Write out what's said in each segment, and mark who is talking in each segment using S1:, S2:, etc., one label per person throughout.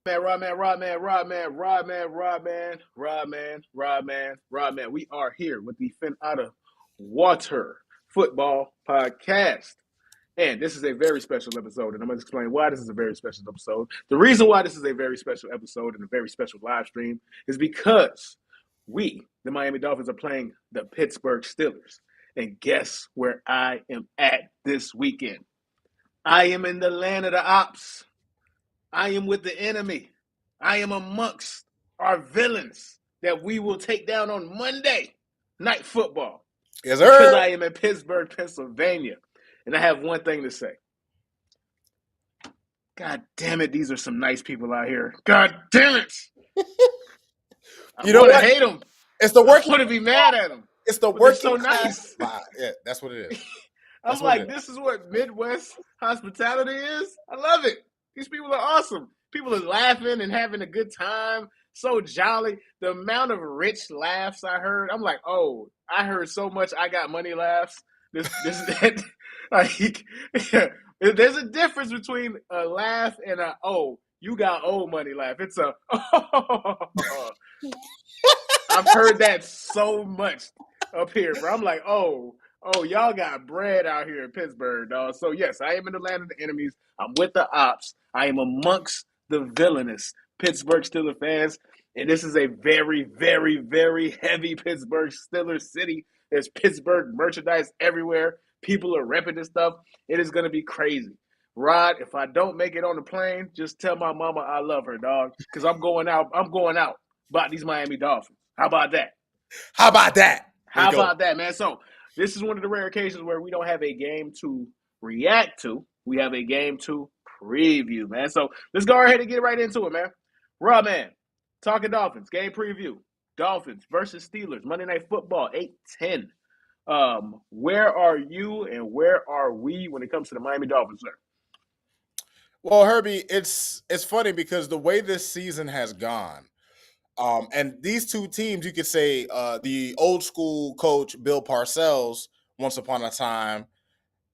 S1: Rodman. We are here with the Fin Out of Water Football Podcast. And this is a very special episode, and I'm going to explain why this is a very special episode. The reason why this is a very special episode and a very special live stream is because we, the Miami Dolphins, are playing the Pittsburgh Steelers. And guess where I am at this weekend? I am in the land of the ops. I am with the enemy. I am amongst our villains that we will take down on Monday Night Football.
S2: Yes,
S1: Because
S2: sir.
S1: I am in Pittsburgh, Pennsylvania. And I have one thing to say. God damn it, these are some nice people out here. God damn it. I
S2: You know
S1: want to
S2: what?
S1: hate them.
S2: It's the
S1: I
S2: working.
S1: want to be mad at them.
S2: It's the
S1: But they're
S2: working
S1: so
S2: class.
S1: nice.
S2: Yeah, that's what it is.
S1: I'm
S2: That's what
S1: like,
S2: it is.
S1: this is what Midwest hospitality is. I love it. These people are awesome. People are laughing and having a good time. So jolly. The amount of rich laughs I heard, I'm like, oh, I heard so much I got money laughs. That. Like, there's a difference between a laugh and a, oh, you got old money laugh. It's a, oh. I've heard that so much up here, bro. I'm like, oh, y'all got bread out here in Pittsburgh, dog. So, yes, I am in the land of the enemies. I'm with the ops. I am amongst the villainous Pittsburgh Steelers fans. And this is a very, very, very heavy Pittsburgh Steelers city. There's Pittsburgh merchandise everywhere. People are repping this stuff. It is going to be crazy. Rod, if I don't make it on the plane, just tell my mama I love her, dog. Because I'm going out. About these Miami Dolphins. How about that?
S2: How about that?
S1: How about that, man? So this is one of the rare occasions where we don't have a game to react to. We have a game to preview, man. So let's go ahead and get right into it, man. Raw man, talking Dolphins, game preview. Dolphins versus Steelers, Monday Night Football, 8-10. Where are you and where are we when it comes to the Miami Dolphins, sir?
S2: Well, Herbie, it's funny because the way this season has gone, and these two teams, you could say, the old school coach Bill Parcells, once upon a time,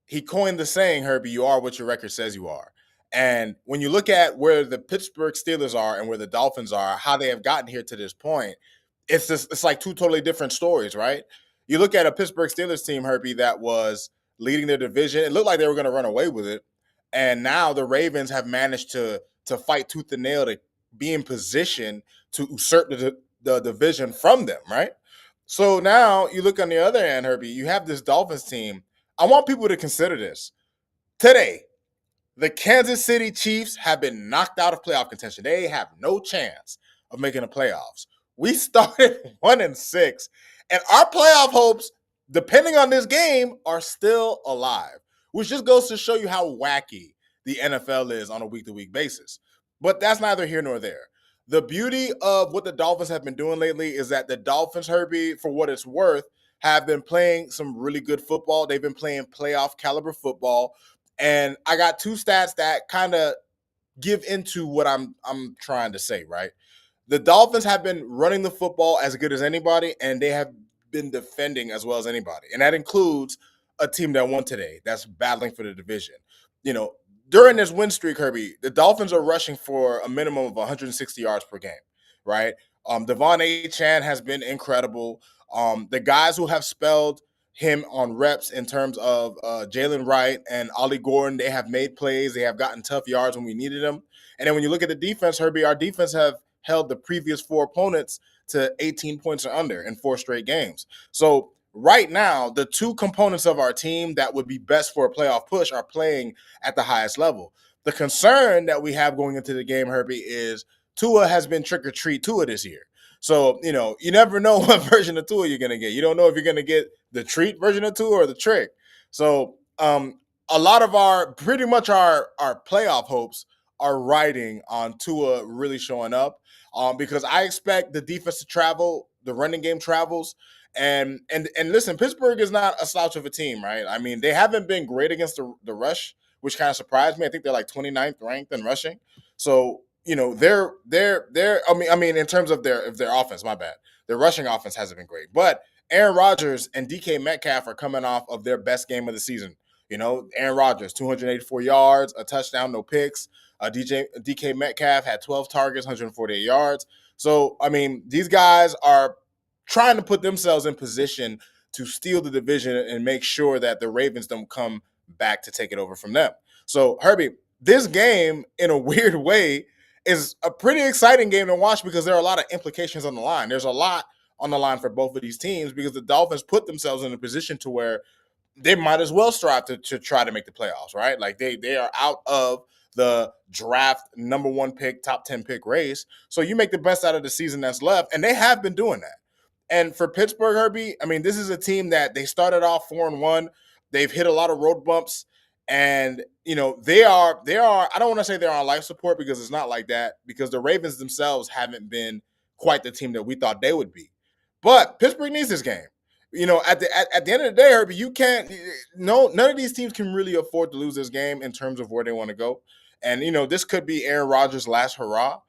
S2: he coined the saying, Herbie, you are what your record says you are. And when you look at where the Pittsburgh Steelers are and where the Dolphins are, how they have gotten here to this point, it's like two totally different stories, right? You look at a Pittsburgh Steelers team, Herbie, that was leading their division. It looked like they were going to run away with it. And now the Ravens have managed to fight tooth and nail to be in position to usurp the division from them, right? So now you look on the other end, Herbie, you have this Dolphins team. I want people to consider this. Today, the Kansas City Chiefs have been knocked out of playoff contention. They have no chance of making the playoffs. We started 1-6, and our playoff hopes, depending on this game, are still alive, which just goes to show you how wacky the NFL is on a week-to-week basis. But that's neither here nor there. The beauty of what the Dolphins have been doing lately is that the Dolphins, Herbie, for what it's worth, have been playing some really good football. They've been playing playoff caliber football. And I got two stats that kind of give into what I'm trying to say, right? The Dolphins have been running the football as good as anybody, and they have been defending as well as anybody. And that includes a team that won today that's battling for the division. You know, during this win streak, Herbie, the Dolphins are rushing for a minimum of 160 yards per game, right? Devon Achane has been incredible. The guys who have spelled him on reps in terms of Jalen Wright and Ollie Gordon, they have made plays. They have gotten tough yards when we needed them. And then when you look at the defense, Herbie, our defense have held the previous four opponents to 18 points or under in 4 straight games. So right now, the two components of our team that would be best for a playoff push are playing at the highest level. The concern that we have going into the game, Herbie, is Tua has been trick-or-treat Tua this year. So, you know, you never know what version of Tua you're going to get. You don't know if you're going to get the treat version of Tua or the trick. So, a lot of pretty much our playoff hopes are riding on Tua really showing up, because I expect the defense to travel, the running game travels, and listen, Pittsburgh is not a slouch of a team, right? I mean, they haven't been great against the rush, which kind of surprised me. I think they're like 29th ranked in rushing. So, you know, they're I mean in terms of their offense, my bad. Their rushing offense hasn't been great. But Aaron Rodgers and DK Metcalf are coming off of their best game of the season. You know, Aaron Rodgers, 284 yards, a touchdown, no picks. DK Metcalf had 12 targets, 148 yards. So, I mean, these guys are trying to put themselves in position to steal the division and make sure that the Ravens don't come back to take it over from them. So, Herbie, this game, in a weird way, is a pretty exciting game to watch because there are a lot of implications on the line. There's a lot on the line for both of these teams because the Dolphins put themselves in a position to where they might as well strive to try to make the playoffs, right? Like they are out of the draft number 1 pick, top 10 pick race. So you make the best out of the season that's left, and they have been doing that. And for Pittsburgh, Herbie, I mean, this is a team that they started off 4-1. They've hit a lot of road bumps, and you know they are. I don't want to say they're on life support because it's not like that. Because the Ravens themselves haven't been quite the team that we thought they would be. But Pittsburgh needs this game. You know, at the end of the day, Herbie, you can't. No, none of these teams can really afford to lose this game in terms of where they want to go. And you know, this could be Aaron Rodgers' last hurrah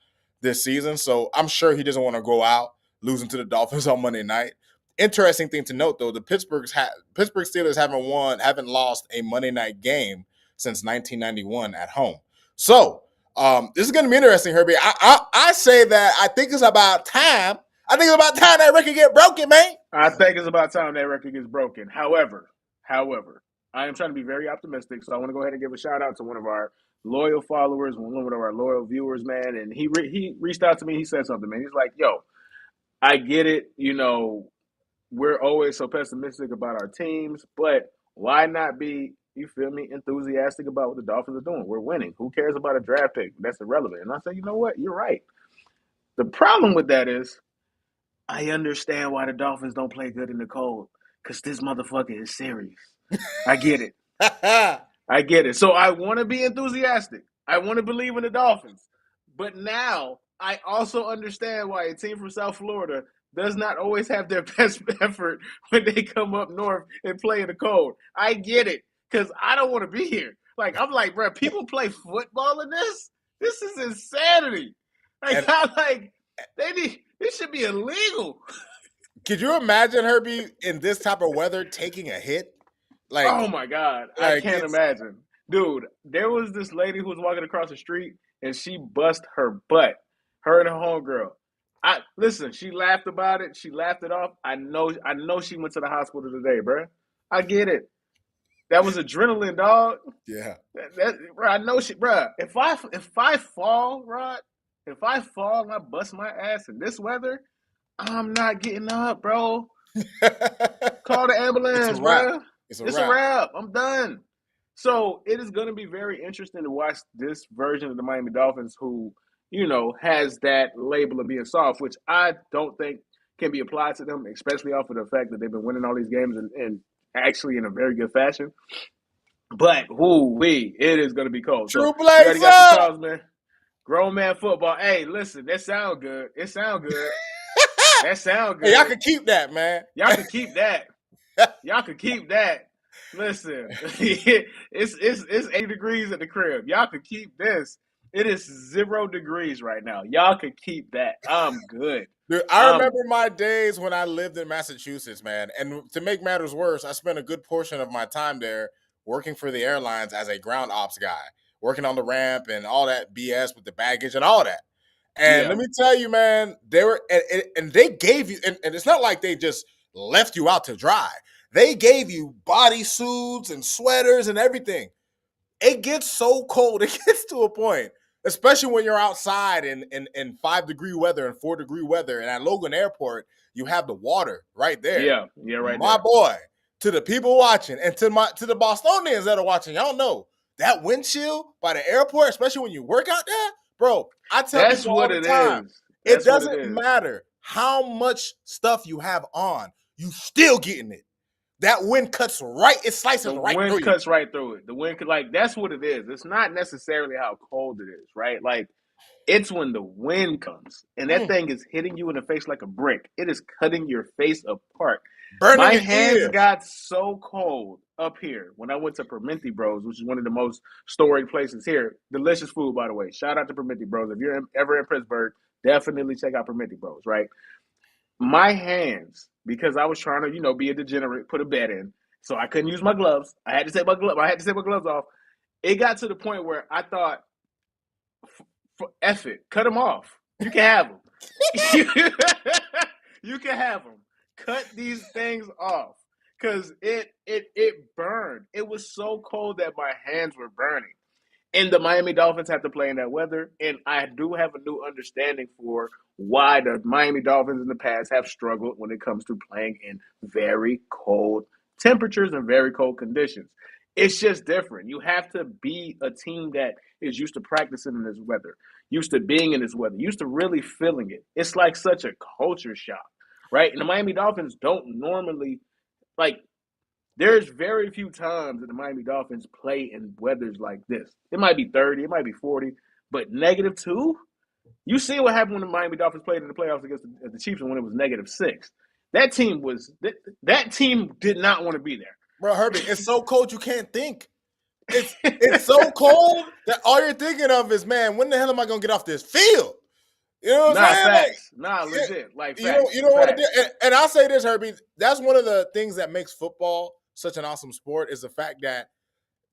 S2: this season. So I'm sure he doesn't want to go out losing to the Dolphins on Monday night. Interesting thing to note, though, the Pittsburgh Steelers haven't lost a Monday night game since 1991 at home. So this is going to be interesting, Herbie. I say that I think it's about time. I think it's about time that record get broken, man.
S1: I think it's about time that record gets broken. However, I am trying to be very optimistic, so I want to go ahead and give a shout out to one of our loyal followers, one of our loyal viewers, man. And he reached out to me. He said something, man. He's like, "Yo, I get it. You know, we're always so pessimistic about our teams, but why not be, you feel me, enthusiastic about what the Dolphins are doing? We're winning. Who cares about a draft pick? That's irrelevant." And I said, you know what? You're right. The problem with that is I understand why the Dolphins don't play good in the cold because this motherfucker is serious. I get it. I get it. So I want to be enthusiastic. I want to believe in the Dolphins. But now I also understand why a team from South Florida does not always have their best effort when they come up north and play in the cold. I get it because I don't want to be here. Like, I'm like, bro, people play football in this? This is insanity. Like,
S2: And
S1: I'm like, this should be illegal.
S2: could you imagine Herbie in this type of weather taking a hit?
S1: Oh
S2: Like,
S1: my God. I
S2: like
S1: can't
S2: it's
S1: imagine. Dude, there was this lady who was walking across the street and she bust her butt. Her and her homegirl. I listen, she laughed about it. She laughed it off. I know she went to the hospital today, bro. I get it. That was adrenaline, dog.
S2: yeah.
S1: Bro, I know she, bro. If I fall, Rod, if I fall and I bust my ass in this weather, I'm not getting up, bro. Call the
S2: It's a
S1: ambulance,
S2: wrap.
S1: bro.
S2: It's a
S1: It's a
S2: wrap.
S1: wrap. I'm done. So it is going to be very interesting to watch this version of the Miami Dolphins, who has that label of being soft, which I don't think can be applied to them, especially off of the fact that they've been winning all these games and actually in a very good fashion. But it is going to be cold. So
S2: True
S1: we already
S2: Blazer.
S1: got some calls, man. Grown man football. Hey, listen, that sound good. It sound good. That sound
S2: Hey, y'all
S1: good.
S2: can keep that, man.
S1: Y'all can keep that. Y'all can keep that. Listen, it's 80 degrees at the crib. Y'all can keep this. It is 0 degrees right now. Y'all can keep that. I'm good.
S2: Dude, I remember my days when I lived in Massachusetts, man. And to make matters worse, I spent a good portion of my time there working for the airlines as a ground ops guy, working on the ramp and all that BS with the baggage and all that. And
S1: Yeah,
S2: let me tell you, man, they were and they gave you, and it's not like they just left you out to dry. They gave you bodysuits and sweaters and everything. It gets so cold. It gets to a point, especially when you're outside in 5-degree weather and 4-degree weather. And at Logan Airport, you have the water right there.
S1: yeah, right
S2: My
S1: there.
S2: boy, to the people watching and to the Bostonians that are watching, y'all know that wind chill by the airport, especially when you work out there, bro. I tell
S1: That's
S2: people all
S1: what
S2: the
S1: it
S2: time,
S1: is.
S2: it
S1: That's what it
S2: doesn't
S1: is.
S2: matter how much stuff you have on, you still getting it. That wind cuts right, it slices
S1: The
S2: right
S1: wind
S2: through you.
S1: cuts right through it. The wind could that's what it is. It's not necessarily how cold it is, right? Like it's when the wind comes and that
S2: Mm,
S1: thing is hitting you in the face like a brick. It is cutting your face apart.
S2: burning
S1: My
S2: your
S1: hands
S2: ears.
S1: got so cold up here when I went to Permenti Bros, which is one of the most storied places here. Delicious food, by the way. Shout out to Permenti Bros. If you're ever in Pittsburgh, definitely check out Permenti Bros, right? My hands, because I was trying to, be a degenerate, put a bet in, so I couldn't use my gloves. I had to take my gloves off. It got to the point where I thought F it, cut them off. You can have them. You can have them. Cut these things off because it burned. It was so cold that my hands were burning. And the Miami Dolphins have to play in that weather. And I do have a new understanding for why the Miami Dolphins in the past have struggled when it comes to playing in very cold temperatures and very cold conditions. It's just different. You have to be a team that is used to practicing in this weather, used to being in this weather, used to really feeling it. It's like such a culture shock, right? And the Miami Dolphins don't normally like there's very few times that the Miami Dolphins play in weathers like this. It might be 30, it might be 40, but -2? You see what happened when the Miami Dolphins played in the playoffs against the Chiefs when it was -6. That team did not want to be there.
S2: Bro, Herbie, it's so cold you can't think. It's so cold that all you're thinking of is, man, when the hell am I gonna get off this field? You know what I'm saying?
S1: Facts. Legit. Like facts.
S2: You don't want to do. And I'll say this, Herbie. That's one of the things that makes football such an awesome sport is the fact that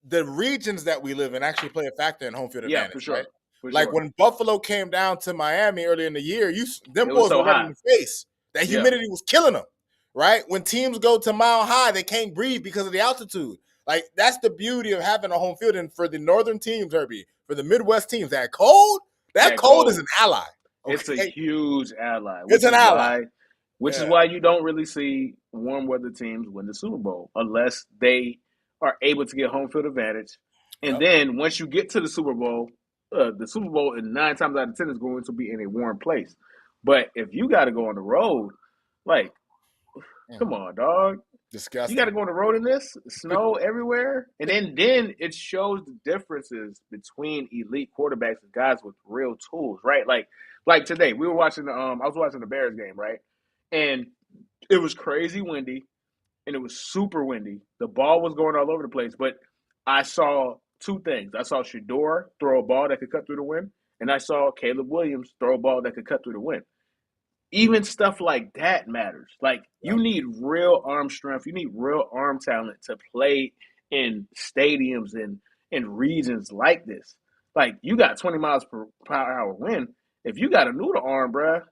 S2: the regions that we live in actually play a factor in home field advantage.
S1: Yeah, for sure.
S2: Right?
S1: For
S2: like
S1: sure.
S2: when Buffalo came down to Miami earlier in the year, them boys
S1: so
S2: were right
S1: hot
S2: in the face. That humidity was killing them. Right? When teams go to Mile High, they can't breathe because of the altitude. Like that's the beauty of having a home field. And for the northern teams, Herbie, for the Midwest teams, that cold is an ally.
S1: Okay? It's a huge ally.
S2: It's an ally.
S1: Which is why you don't really see warm weather teams win the Super Bowl unless they are able to get home field advantage. And then once you get to the Super Bowl in 9 times out of 10 is going to be in a warm place. But if you got to go on the road, like, come on, dog.
S2: Disgusting.
S1: You got to go on the road in this snow everywhere, and then it shows the differences between elite quarterbacks and guys with real tools, right? Like today, we were watching I was watching the Bears game, right? And it was crazy windy, and it was super windy. The ball was going all over the place, but I saw two things. I saw Shador throw a ball that could cut through the wind, and I saw Caleb Williams throw a ball that could cut through the wind. Even stuff like that matters. Like you need real arm strength. You need real arm talent to play in stadiums and in regions like this. Like you got 20 miles per hour wind. If you got a noodle arm, bruh,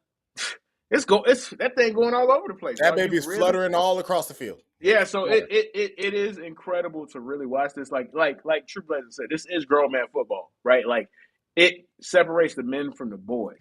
S1: it's that thing going all over the place.
S2: That baby's fluttering all across the field.
S1: Yeah, so it is incredible to really watch this. Like True Blazer said, this is grown man football, right? Like it separates the men from the boys.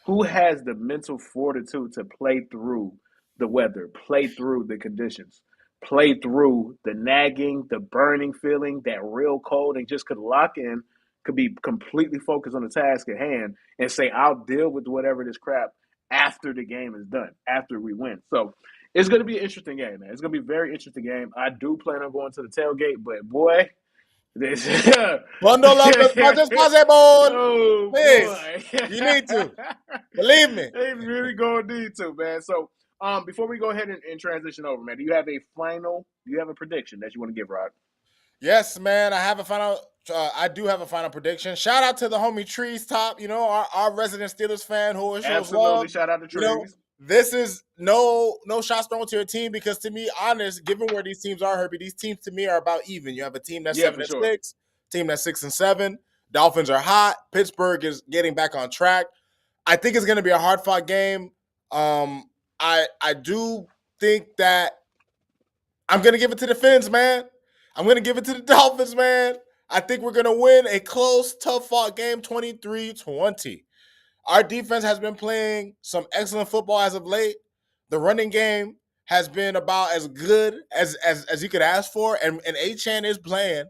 S1: Who has the mental fortitude to play through the weather, play through the conditions, play through the nagging, the burning feeling, that real cold, and just could lock in, could be completely focused on the task at hand and say, I'll deal with whatever this crap after the game is done, after we win. So it's going to be an interesting game, man. It's going to be a very interesting game. I do plan on going to the tailgate, but boy, this
S2: bundle up as much as possible.
S1: Oh,
S2: please,
S1: boy.
S2: You need to. Believe me.
S1: They really going to need to, man. So, before we go ahead and transition over, man, do you have a prediction that you want to give, Rod?
S2: Yes, man. I do have a final prediction. Shout out to the homie Trees Top, our resident Steelers fan who shows
S1: Absolutely.
S2: love.
S1: Shout out to Trees.
S2: This is no shots thrown to your team because, to be honest, given where these teams are, Herbie, these teams to me are about even. You have a team that's 7-6, team that's 6-7. Dolphins are hot. Pittsburgh is getting back on track. I think it's going to be a hard fought game. I do think that I'm going to give it to the Fins, man. I'm going to give it to the Dolphins, man. I think we're going to win a close, tough fought game, 23-20. Our defense has been playing some excellent football as of late. The running game has been about as good as you could ask for, and Achane is playing.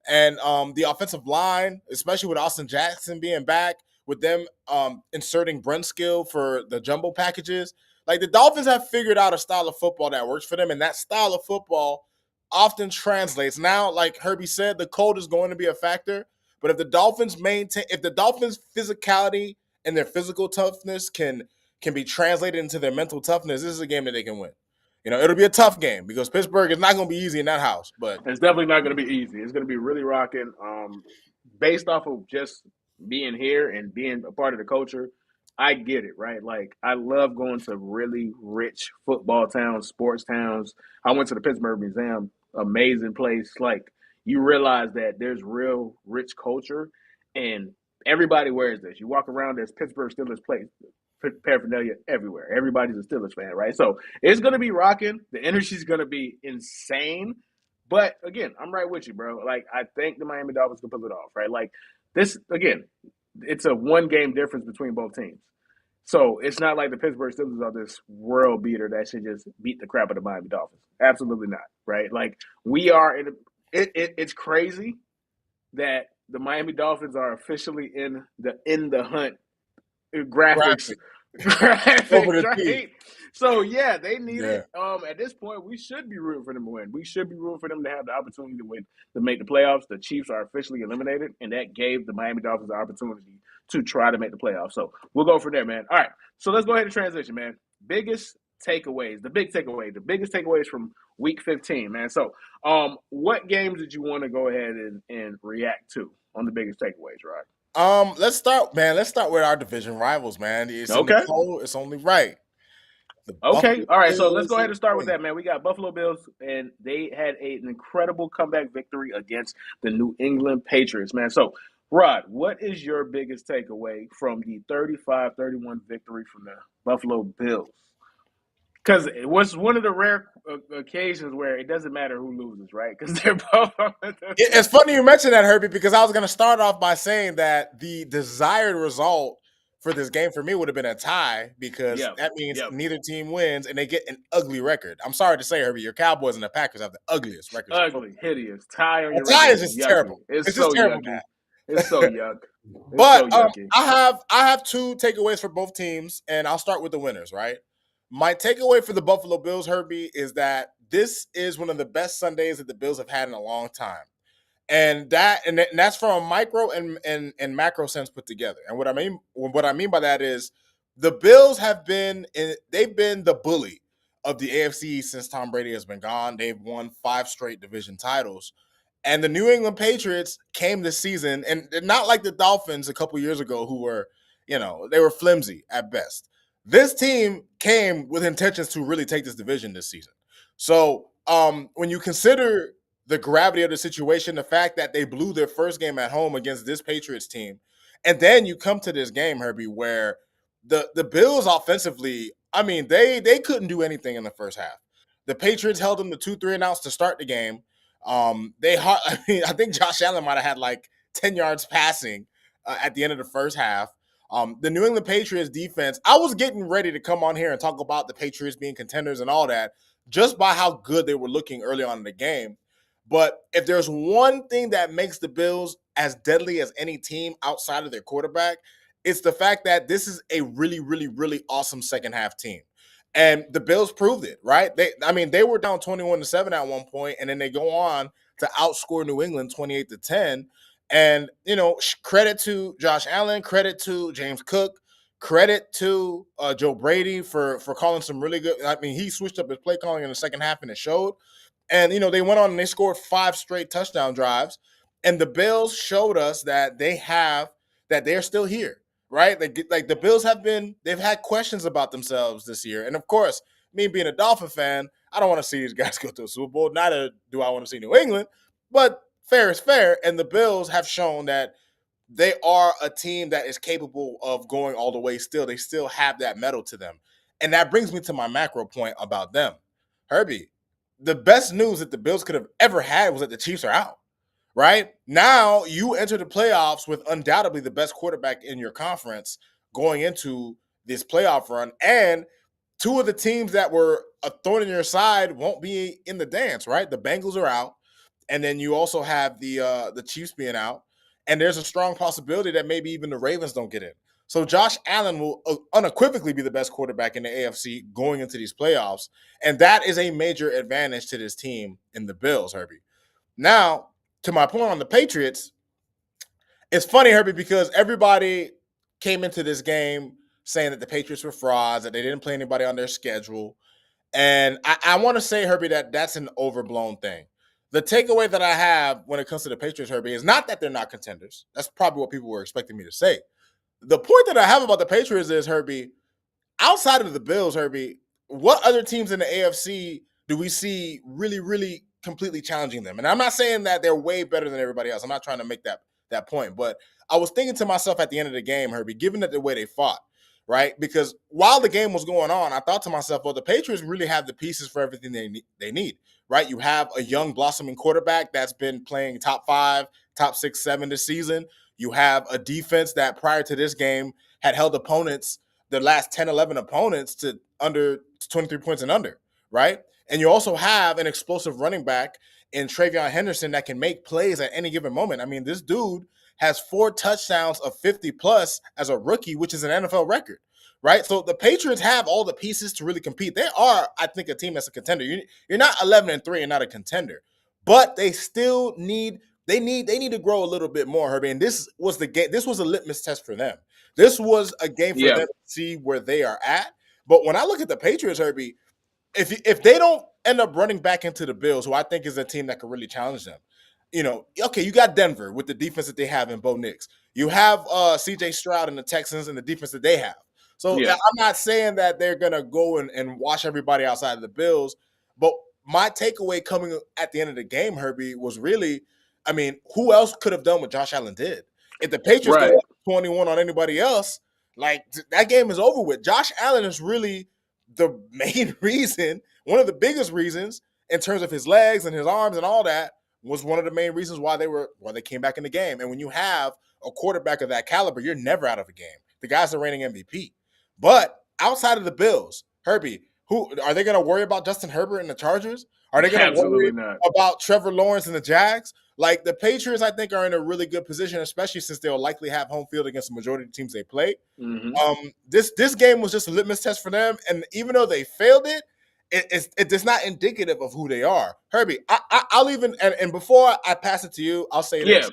S2: And the offensive line, especially with Austin Jackson being back, with them inserting Brunskill for the jumbo packages, like the Dolphins have figured out a style of football that works for them, and that style of football often translates. Now, like Herbie said, the cold is going to be a factor, but if the Dolphins physicality and their physical toughness can be translated into their mental toughness, this is a game that they can win. It'll be a tough game because Pittsburgh is not going to be easy in that house. But
S1: it's definitely not going to be easy. It's going to be really rocking. Based off of just being here and being a part of the culture, I get it, right? Like, I love going to really rich football towns, sports towns. I went to the Pittsburgh Museum, amazing place. Like, you realize that there's real rich culture, and Everybody wears this. You walk around, there's Pittsburgh Steelers place paraphernalia everywhere. Everybody's a Steelers fan, right? So it's gonna be rocking. The energy's gonna be insane. But again, I'm right with you, bro. Like I think the Miami Dolphins can pull it off, right? Like this again, it's a 1 game difference between both teams. So it's not like the Pittsburgh Steelers are this world beater that should just beat the crap out of the Miami Dolphins. Absolutely not, right? Like we are in. It's crazy that the Miami Dolphins are officially in the hunt graphics
S2: Graphic over
S1: graphics,
S2: the team.
S1: right? So yeah, they need
S2: Yeah.
S1: it. At this point, we should be rooting for them to win. We should be rooting for them to have the opportunity to win to make the playoffs. The Chiefs are officially eliminated, and that gave the Miami Dolphins the opportunity to try to make the playoffs. So we'll go from there, man. All right, so let's go ahead and transition, man. Biggest takeaways, the biggest takeaways from Week 15, man. So, what games did you want to go ahead and react to on the biggest takeaways, Rod?
S2: Let's start, man. Let's start with our division rivals, man. It's in the
S1: Okay.
S2: cold. It's only right. The
S1: Okay.
S2: Buffalo
S1: All right. So let's
S2: Bills
S1: go ahead
S2: and
S1: and start with
S2: Ravens.
S1: that, man. We got Buffalo Bills, and they had an incredible comeback victory against the New England Patriots, man. So, Rod, what is your biggest takeaway from the 35-31 victory from the Buffalo Bills? Because it was one of the rare occasions where it doesn't matter who loses, right? Because they're both on the
S2: It's funny you mentioned that, Herbie, because I was going to start off by saying that the desired result for this game for me would have been a tie because
S1: Yep.
S2: that means
S1: Yep.
S2: neither team wins and they get an ugly record. I'm sorry to say, Herbie, your Cowboys and the Packers have the ugliest records in football.
S1: Ugly, hideous. Tie on
S2: A
S1: your
S2: tie
S1: record
S2: is
S1: is
S2: just
S1: yucky.
S2: terrible.
S1: It's
S2: It's just
S1: so
S2: terrible,
S1: yucky. It's so
S2: man.
S1: yuck. It's so
S2: But
S1: yucky.
S2: I have 2 takeaways for both teams, and I'll start with the winners. Right, my takeaway for the Buffalo Bills, Herbie, is that this is one of the best Sundays that the Bills have had in a long time, and that's from a micro and macro sense put together. And what I mean by that is the Bills they've been the bully of the AFC since Tom Brady has been gone. They've won 5 straight division titles. And the New England Patriots came this season, and not like the Dolphins a couple years ago, who were, they were flimsy at best. This team came with intentions to really take this division this season. So when you consider the gravity of the situation, the fact that they blew their first game at home against this Patriots team, and then you come to this game, Herbie, where the Bills offensively, I mean, they couldn't do anything in the first half. The Patriots held them to 2-3 and outs to start the game. I think Josh Allen might have had like 10 yards passing at the end of the first half. The New England Patriots defense, I was getting ready to come on here and talk about the Patriots being contenders and all that just by how good they were looking early on in the game. But if there's one thing that makes the Bills as deadly as any team outside of their quarterback, it's the fact that this is a really, really, really awesome second half team. And the Bills proved it, right? They were down 21-7 at one point, and then they go on to outscore New England 28-10. And, credit to Josh Allen, credit to James Cook, credit to Joe Brady for calling some really good. I mean, he switched up his play calling in the second half, and it showed. And, they went on and they scored 5 straight touchdown drives. And the Bills showed us that they're still here, right? Like the Bills they've had questions about themselves this year. And of course, me being a Dolphin fan, I don't want to see these guys go to a Super Bowl. Neither do I want to see New England. But fair is fair. And the Bills have shown that they are a team that is capable of going all the way still. They still have that metal to them. And that brings me to my macro point about them. Herbie, the best news that the Bills could have ever had was that the Chiefs are out, right? Now you enter the playoffs with undoubtedly the best quarterback in your conference going into this playoff run. And 2 of the teams that were a thorn in your side won't be in the dance, right? The Bengals are out. And then you also have the Chiefs being out. And there's a strong possibility that maybe even the Ravens don't get in. So Josh Allen will unequivocally be the best quarterback in the AFC going into these playoffs. And that is a major advantage to this team in the Bills, Herbie. Now, to my point on the Patriots, it's funny, Herbie, because everybody came into this game saying that the Patriots were frauds, that they didn't play anybody on their schedule. And I want to say, Herbie, that that's an overblown thing. The takeaway that I have when it comes to the Patriots, Herbie, is not that they're not contenders. That's probably what people were expecting me to say. The point that I have about the Patriots is, Herbie, outside of the Bills, Herbie, what other teams in the AFC do we see really, really completely challenging them? And I'm not saying that they're way better than everybody else. I'm not trying to make that point. But I was thinking to myself at the end of the game, Herbie, given that the way they fought, right? Because while the game was going on, I thought to myself, well, the Patriots really have the pieces for everything they need, right? You have a young blossoming quarterback that's been playing top 5, top 6, 7 this season. You have a defense that prior to this game had held opponents, the last 10, 11 opponents to under 23 points and under, right? And you also have an explosive running back in Travion Henderson that can make plays at any given moment. I mean, this dude has 4 touchdowns of 50 plus as a rookie, which is an NFL record, right? So the Patriots have all the pieces to really compete. They are, I think, a team that's a contender. You're not 11-3 and not a contender, but they still need they need to grow a little bit more, Herbie. And this was the game. This was a litmus test for them. This was a game for them to see where they are at. But when I look at the Patriots, Herbie, if they don't end up running back into the Bills, who I think is a team that could really challenge them, okay, you got Denver with the defense that they have in Bo Nix. You have C.J. Stroud and the Texans and the defense that they have. So I'm not saying that they're going to go and wash everybody outside of the Bills, but my takeaway coming at the end of the game, Herbie, was really, I mean, who else could have done what Josh Allen did? If the Patriots go 21 on anybody else, like that game is over with. Josh Allen is really the main reason, one of the biggest reasons in terms of his legs and his arms and all that, was one of the main reasons why they came back in the game. And when you have a quarterback of that caliber, you're never out of a game. The guy's the reigning MVP. But outside of the Bills, Herbie, who are they going to worry about? Justin Herbert and the Chargers? Are they going to worry about Trevor Lawrence and the Jags? Like, the Patriots, I think, are in a really good position, especially since they'll likely have home field against the majority of the teams they play.
S1: Mm-hmm.
S2: This game was just a litmus test for them, and even though they failed it, it is not indicative of who they are. Herbie, I'll even and before I pass it to you, I'll say this.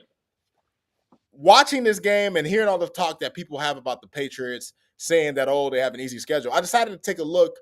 S2: Watching this game and hearing all the talk that people have about the Patriots saying that, oh, they have an easy schedule, I decided to take a look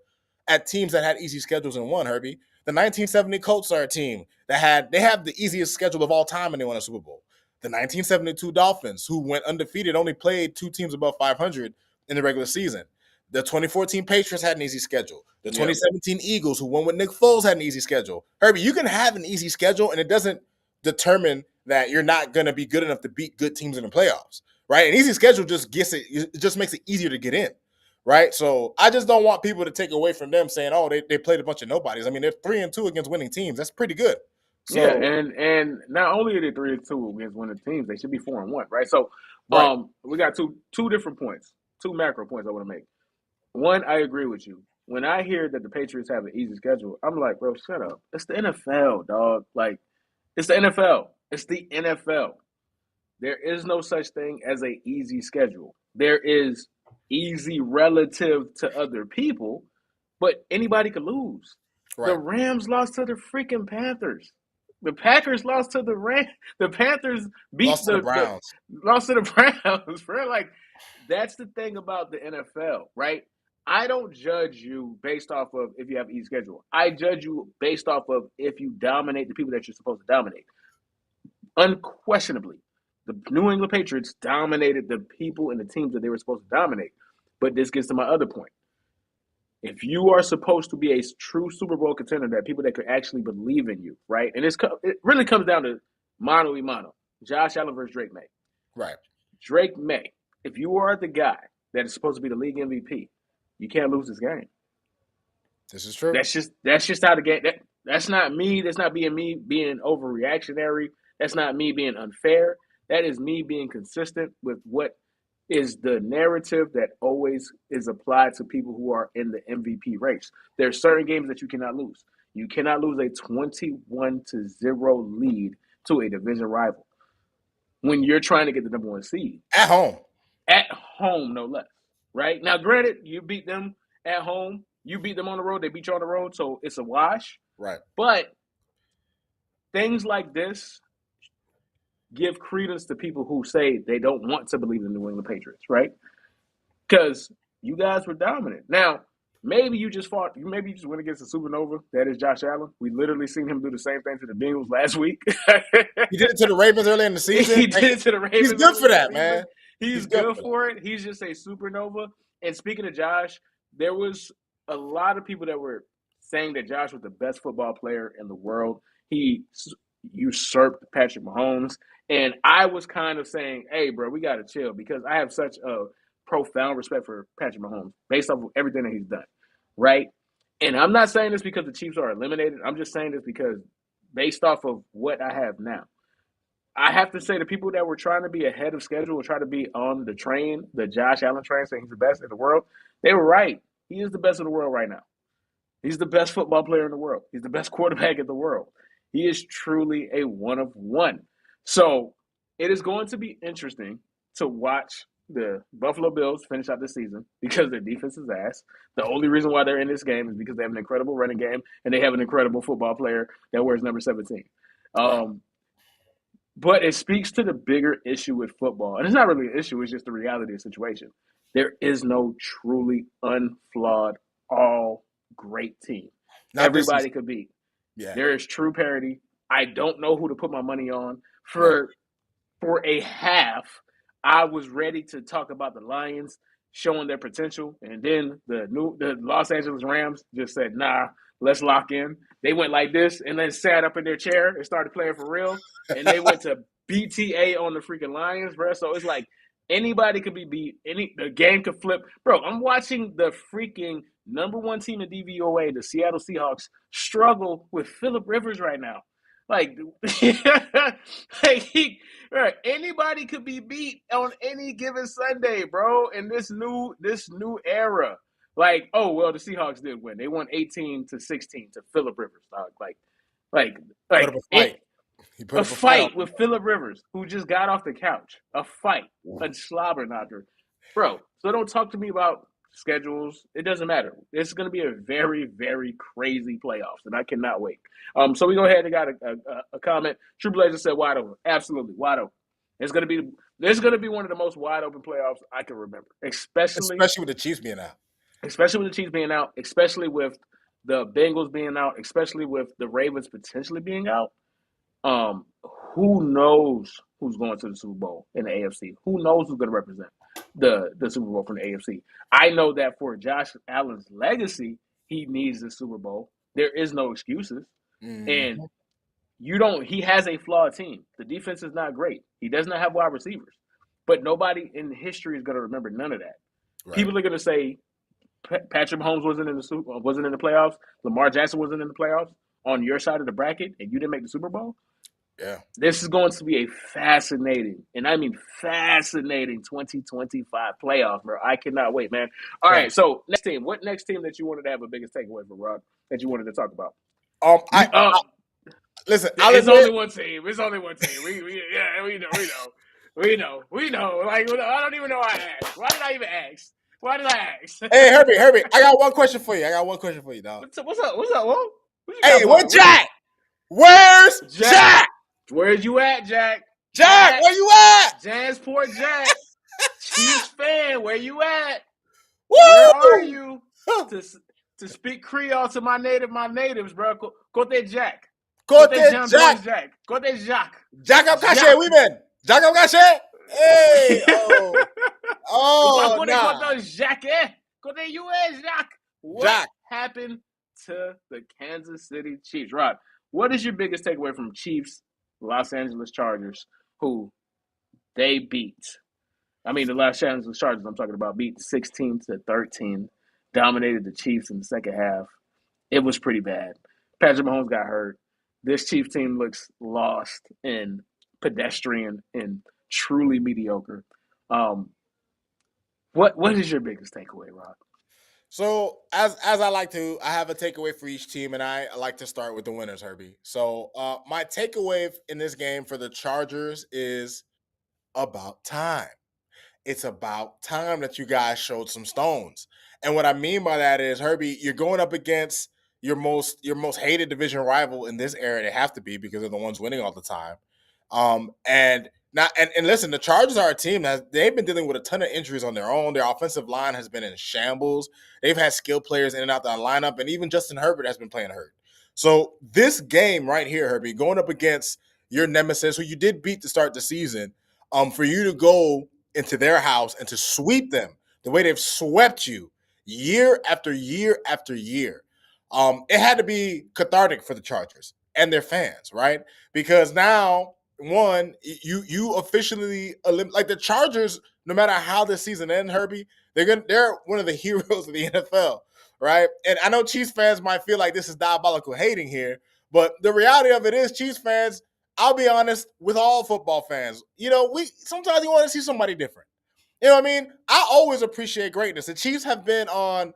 S2: at teams that had easy schedules and won, Herbie. The 1970 Colts are a team that they have the easiest schedule of all time and they won a Super Bowl. The 1972 Dolphins, who went undefeated, only played 2 teams above 500 in the regular season. The 2014 Patriots had an easy schedule. The 2017 Eagles, who won with Nick Foles, had an easy schedule. Herbie, you can have an easy schedule, and it doesn't determine that you're not going to be good enough to beat good teams in the playoffs, right? An easy schedule just makes it easier to get in, right? So I just don't want people to take away from them saying, oh, they played a bunch of nobodies. I mean, they're 3-2 against winning teams. That's pretty good. So,
S1: and not only are they 3-2 against winning teams, they should be 4-1, right? So we got two different points, 2 macro points I want to make. One, I agree with you. When I hear that the Patriots have an easy schedule, I'm like, bro, shut up. It's the NFL, dog. Like, it's the NFL. It's the NFL. There is no such thing as an easy schedule. There is easy relative to other people, but anybody could lose. Right. The Rams lost to the freaking Panthers. The Packers lost to the Rams. The Panthers lost to the Browns. Lost to the Browns, bro. Like, that's the thing about the NFL, right? I don't judge you based off of if you have an easy schedule. I judge you based off of if you dominate the people that you're supposed to dominate. Unquestionably, the New England Patriots dominated the people and the teams that they were supposed to dominate. But this gets to my other point. If you are supposed to be a true Super Bowl contender, that people that could actually believe in you, right? And it really comes down to mano y mano. Josh Allen versus Drake May.
S2: Right.
S1: Drake May. If you are the guy that is supposed to be the league MVP, you can't lose this game.
S2: This is true.
S1: That's just how the game. That's not me. That's not me being overreactionary. That's not me being unfair. That is me being consistent with what is the narrative that always is applied to people who are in the MVP race. There are certain games that you cannot lose. You cannot lose a 21-0 lead to a division rival when you're trying to get the number 1 seed.
S2: At home.
S1: At home, no less. Right? Now, granted, you beat them at home. You beat them on the road. They beat you on the road, so it's a wash.
S2: Right.
S1: But things like this give credence to people who say they don't want to believe in the New England Patriots, right? Because you guys were dominant. Now, maybe you just went against a supernova. That is Josh Allen. We literally seen him do the same thing to the Bengals last week.
S2: He did it to the Ravens early in the season.
S1: He did it to the Ravens.
S2: He's good for that, man.
S1: He's good for it. He's just a supernova. And speaking of Josh, there was a lot of people that were saying that Josh was the best football player in the world. He usurped Patrick Mahomes. And I was kind of saying, hey, bro, we got to chill because I have such a profound respect for Patrick Mahomes based off of everything that he's done, right? And I'm not saying this because the Chiefs are eliminated. I'm just saying this because based off of what I have now, I have to say the people that were trying to be ahead of schedule or try to be on the train, the Josh Allen train, saying he's the best in the world, they were right. He is the best in the world right now. He's the best football player in the world. He's the best quarterback in the world. He is truly a one of one. So it is going to be interesting to watch the Buffalo Bills finish out the season because their defense is ass. The only reason why they're in this game is because they have an incredible running game and they have an incredible football player that wears number 17.
S2: Right.
S1: But it speaks to the bigger issue with football. And it's not really an issue, it's just the reality of the situation. There is no truly unflawed, all great team.
S2: Not this
S1: Everybody
S2: season.
S1: could beat.
S2: Yeah.
S1: There is true parity. I don't know who to put my money on. For a half, I was ready to talk about the Lions showing their potential, and then the Los Angeles Rams just said, "Nah, let's lock in." They went like this, and then sat up in their chair and started playing for real, and they went to BTA on the freaking Lions, bro. So it's like anybody could be beat. The game could flip, bro. I'm watching the freaking number one team in DVOA, the Seattle Seahawks, struggle with Phillip Rivers right now. Like, anybody could be beat on any given Sunday, bro. In this new era, like, oh well, the Seahawks did win. They won 18-16 to Phillip Rivers, dog. Like,
S2: Put up a fight. He put
S1: a
S2: up a fight
S1: fight with Phillip Rivers, who just got off the couch. A fight, a slobber knocker, bro. So don't talk to me about schedules. It doesn't matter. It's going to be a very, very crazy playoffs, and I cannot wait. So we go ahead and got a comment. True Blazer said wide open. Absolutely wide open. It's going to be one of the most wide open playoffs I can remember, especially
S2: with the Chiefs being out.
S1: Especially with the Chiefs being out, especially with the Bengals being out, especially with the Ravens potentially being out. Um, who knows who's going to the Super Bowl in the AFC? Who knows who's going to represent the Super Bowl from the AFC? I know that for Josh Allen's legacy, he needs the Super Bowl. There is no excuses. And he has a flawed team. The defense is not great. He does not have wide receivers. But nobody in history is going to remember none of that. Right. People are going to say Patrick Mahomes wasn't in the playoffs. Lamar Jackson wasn't in the playoffs on your side of the bracket, and you didn't make the Super Bowl.
S2: Yeah.
S1: This is going to be a fascinating, and I mean fascinating 2025 playoff, bro. I cannot wait, man. All right, so next team. What next team that you wanted to have a biggest takeaway for, Rob, that you wanted to talk about?
S2: Listen,
S1: it's only one team. It's only one team. We know. Like, I don't even know why I asked. Why did I even ask? Why did I ask?
S2: Hey, Herbie, I got one question for you. Dog.
S1: What's up? Whoa?
S2: Hey, where's Jack? Where's Jack?
S1: Where's you at, Jack?
S2: Jack, where you at?
S1: Jansport Jack. Chiefs fan, where you at?
S2: Woo!
S1: Where are you? To speak Creole to my natives, bro. Côté Jack.
S2: Côté Jack.
S1: Côté Jacques.
S2: Jack up caché, oui, man. Jack up caché. Hey,
S1: nah. Côté Jacques, Côté you Jacques. What happened to the Kansas City Chiefs? Rod, what is your biggest takeaway from Chiefs, Los Angeles Chargers, who they beat? I mean, the Los Angeles Chargers I'm talking about beat 16-13, dominated the Chiefs in the second half. It was pretty bad. Patrick Mahomes got hurt. This Chiefs team looks lost and pedestrian and truly mediocre. What is your biggest takeaway, Rob?
S2: So as I like to, I have a takeaway for each team, and I like to start with the winners, Herbie. So my takeaway in this game for the Chargers is about time. It's about time that you guys showed some stones. And what I mean by that is, Herbie, you're going up against your most hated division rival in this era. They have to be because they're the ones winning all the time. And listen, the Chargers are a team that they've been dealing with a ton of injuries on their own. Their offensive line has been in shambles. They've had skilled players in and out the lineup, and even Justin Herbert has been playing hurt. So this game right here, Herbie, going up against your nemesis, who you did beat to start the season, for you to go into their house and to sweep them the way they've swept you year after year after year, it had to be cathartic for the Chargers. and their fans, right? Because now, one, you officially like the Chargers. No matter how this season ends, Herbie, they're one of the heroes of the NFL, right? And I know Chiefs fans might feel like this is diabolical hating here, but the reality of it is, Chiefs fans, I'll be honest with all football fans, we sometimes you want to see somebody different. You know what I mean? I always appreciate greatness. The Chiefs have been on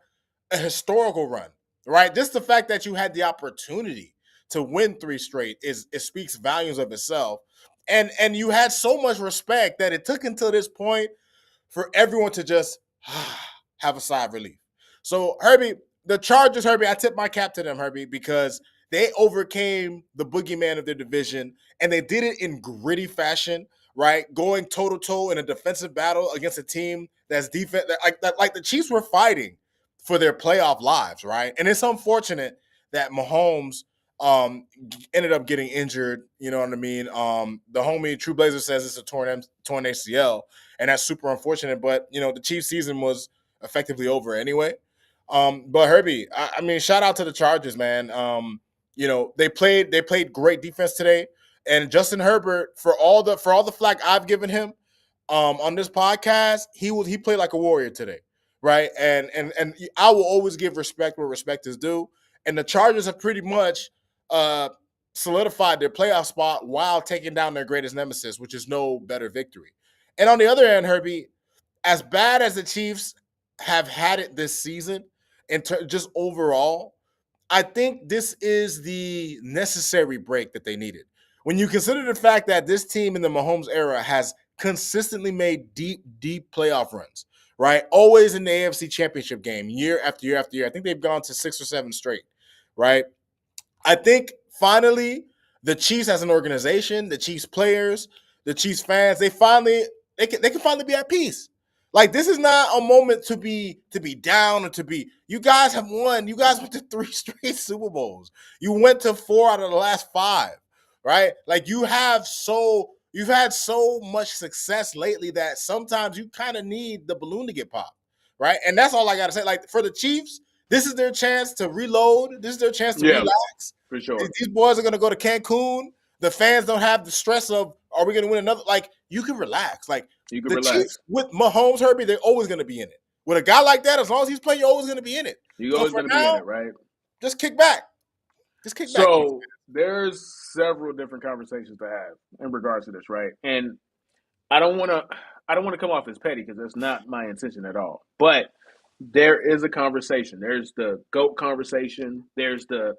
S2: a historical run, right? Just the fact that you had the opportunity to win 3 straight it speaks volumes of itself. And you had so much respect that it took until this point for everyone to just have a sigh of relief. So, Herbie, the Chargers, Herbie, I tip my cap to them, Herbie, because they overcame the boogeyman of their division, and they did it in gritty fashion, right? Going toe to toe in a defensive battle against a team that's defense, like the Chiefs were fighting for their playoff lives, right? And it's unfortunate that Mahomes ended up getting injured. You know what I mean? The homie True Blazer says it's a torn ACL, and that's super unfortunate. But the Chiefs' season was effectively over anyway. But Herbie, I mean, shout out to the Chargers, man. They played great defense today, and Justin Herbert, for all the flack I've given him on this podcast, he played like a warrior today, right? And I will always give respect where respect is due. And the Chargers have pretty much solidified their playoff spot while taking down their greatest nemesis, which is no better victory. And on the other end, Herbie, as bad as the Chiefs have had it this season, just overall, I think this is the necessary break that they needed. When you consider the fact that this team in the Mahomes era has consistently made deep, deep playoff runs, right? Always in the AFC Championship game, year after year after year. I think they've gone to 6 or 7 straight, right? I think finally the Chiefs as an organization, the Chiefs players, the Chiefs fans, they can finally be at peace. Like, this is not a moment to be down or to be. You guys have won. You guys went to 3 straight Super Bowls. You went to 4 out of the last 5, right? Like, you've had so much success lately that sometimes you kind of need the balloon to get popped, right? And that's all I got to say. Like, for the Chiefs, this is their chance to reload. This is their chance to relax.
S1: For sure.
S2: These boys are going to go to Cancun. The fans don't have the stress of, are we going to win another? Like, you can relax. Like,
S1: you can
S2: the
S1: relax.
S2: Chiefs with Mahomes, Herbie, they're always going to be in it. With a guy like that, as long as he's playing, you're always going to be in it.
S1: You're always going to be in it, right?
S2: Just kick back.
S1: So there's several different conversations to have in regards to this, right? And I don't want to come off as petty because that's not my intention at all. But there is a conversation. There's the GOAT conversation. There's the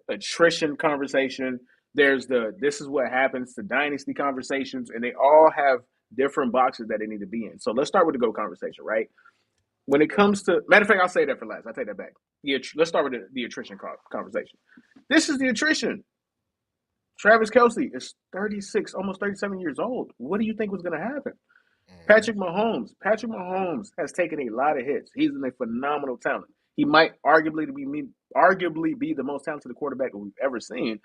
S1: attrition conversation. There's this is what happens to dynasty conversations, and they all have different boxes that they need to be in. So let's start with the GOAT conversation, right? When it comes to, matter of fact, I'll say that for last. I take that back. Let's start with the attrition conversation. This is the attrition. Travis Kelce is 36, almost 37 years old. What do you think was going to happen? Patrick Mahomes has taken a lot of hits. He's a phenomenal talent. He might arguably be the most talented quarterback we've ever seen,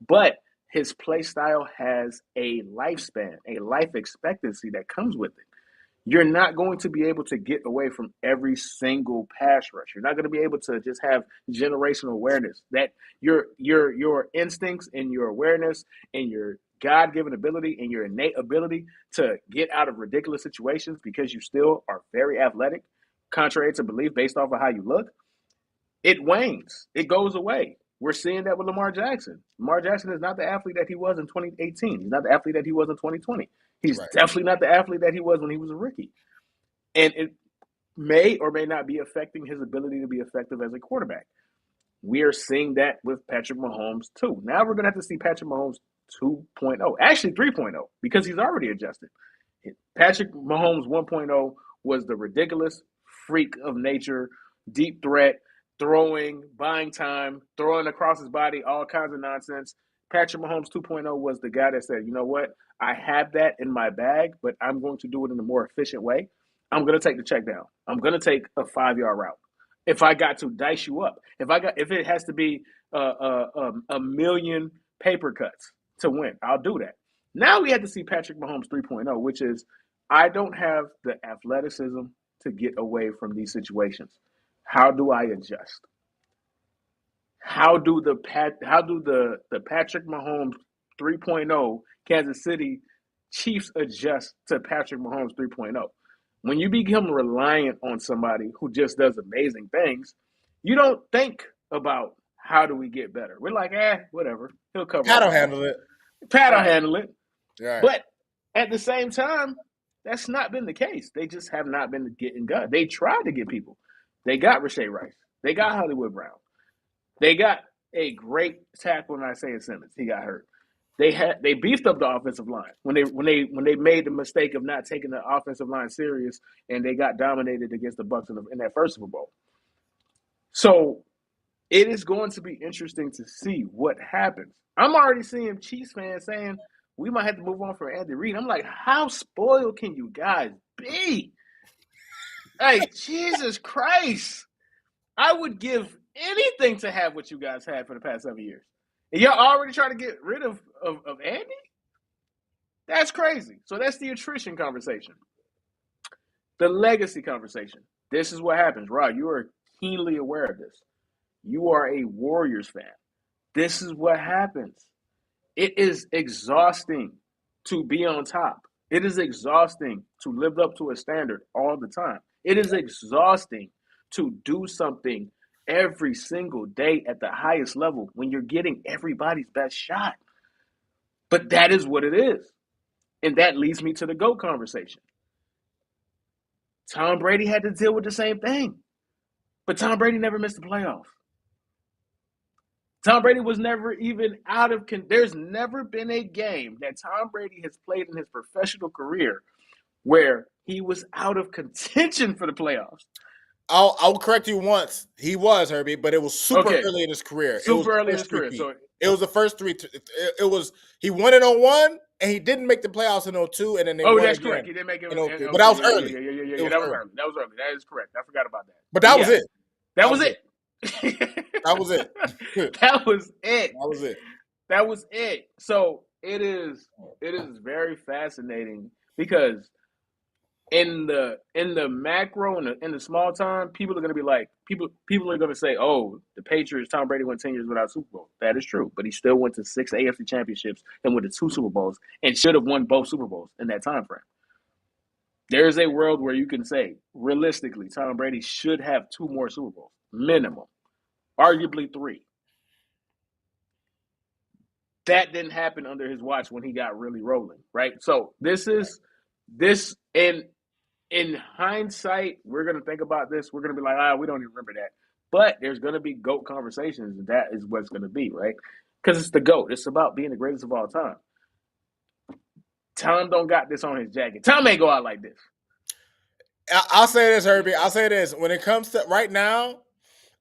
S1: but his play style has a lifespan, a life expectancy that comes with it. You're not going to be able to get away from every single pass rush. You're not going to be able to just have generational awareness. That your instincts and your awareness and your God-given ability and your innate ability to get out of ridiculous situations because you still are very athletic, contrary to belief based off of how you look, it wanes. It goes away. We're seeing that with Lamar Jackson. Lamar Jackson is not the athlete that he was in 2018. He's not the athlete that he was in 2020. He's definitely not the athlete that he was when he was a rookie. And it may or may not be affecting his ability to be effective as a quarterback. We are seeing that with Patrick Mahomes too. Now we're going to have to see Patrick Mahomes 2.0, actually 3.0, because he's already adjusted. Patrick Mahomes 1.0 was the ridiculous freak of nature, deep threat, throwing, buying time, throwing across his body, all kinds of nonsense. Patrick Mahomes 2.0 was the guy that said, you know what? I have that in my bag, but I'm going to do it in a more efficient way. I'm going to take the check down. I'm going to take a 5-yard route. If I got to dice you up, if it has to be a million paper cuts to win, I'll do that. Now we have to see Patrick Mahomes 3.0, which is I don't have the athleticism to get away from these situations. How do I adjust? how do the Patrick Mahomes 3.0 Kansas City Chiefs adjust to Patrick Mahomes 3.0? When you become reliant on somebody who just does amazing things, you don't think about how do we get better. We're like, whatever. He'll cover
S2: Pat
S1: up
S2: will
S1: his ass.
S2: handle it.
S1: Pat will handle it.
S2: Right.
S1: But at the same time, that's not been the case. They just have not been getting gut. They tried to get people. They got Rashae Rice. They got Hollywood Brown. They got a great tackle in Isaiah Simmons. He got hurt. They beefed up the offensive line when they made the mistake of not taking the offensive line serious, and they got dominated against the Bucs in that first Super Bowl. So it is going to be interesting to see what happens. I'm already seeing Chiefs fans saying we might have to move on from Andy Reid. I'm like, how spoiled can you guys be? Hey, Jesus Christ. I would give anything to have what you guys had for the past 7 years. And y'all already trying to get rid of Andy? That's crazy. So that's the attrition conversation. The legacy conversation. This is what happens. Rod, you are keenly aware of this. You are a Warriors fan. This is what happens. It is exhausting to be on top. It is exhausting to live up to a standard all the time. It is exhausting to do something every single day at the highest level when you're getting everybody's best shot. But that is what it is. And that leads me to the GOAT conversation. Tom Brady had to deal with the same thing. But Tom Brady never missed the playoffs. Tom Brady was never even out of there's never been a game that Tom Brady has played in his professional career where he was out of contention for the playoffs.
S2: I'll correct you once. He was, Herbie, but it was super early in his career.
S1: Super early in his career. So
S2: it was the first three. It was he won in 01 and he didn't make the playoffs in 02 and then they won
S1: that's
S2: again.
S1: correct. He didn't make it
S2: in 03. But that was early.
S1: Yeah. That was early. That was early. That is correct. I forgot about that.
S2: But that was it.
S1: That was it.
S2: That was it.
S1: That was it.
S2: That was it.
S1: That was it. So it is very fascinating because in the macro and in the small time, people are going to be like people are going to say, "Oh, the Patriots, Tom Brady went 10 years without a Super Bowl." That is true, but he still went to 6 AFC championships and went to 2 Super Bowls and should have won both Super Bowls in that time frame. There is a world where you can say, realistically, Tom Brady should have 2 more Super Bowls, minimum, arguably 3. That didn't happen under his watch when he got really rolling, right? So this in hindsight, we're going to think about this. We're going to be like, we don't even remember that. But there's going to be GOAT conversations, and that is what's going to be, right? Because it's the GOAT. It's about being the greatest of all time. Tom don't got this on his jacket. Tom ain't go out like this.
S2: I'll say this, Herbie. I'll say this. When it comes to right now,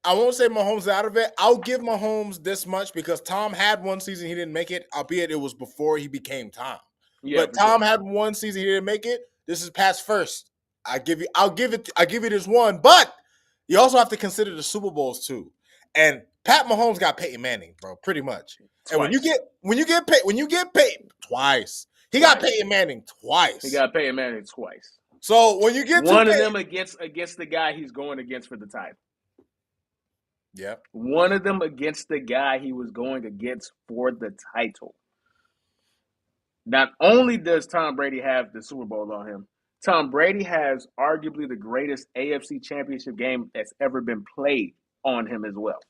S2: I won't say Mahomes out of it. I'll give Mahomes this much because Tom had one season he didn't make it, albeit it was before he became Tom. Yeah, but Tom had one season he didn't make it. This is past first. I'll give you this one, but you also have to consider the Super Bowls too. And Pat Mahomes got Peyton Manning, bro, pretty much. Twice. And when you get paid twice. He got Peyton Manning twice.
S1: He got Peyton Manning twice.
S2: So when you get
S1: one of them against the guy he's going against for the title.
S2: Yeah.
S1: One of them against the guy he was going against for the title. Not only does Tom Brady have the Super Bowl on him, Tom Brady has arguably the greatest AFC championship game that's ever been played on him as well.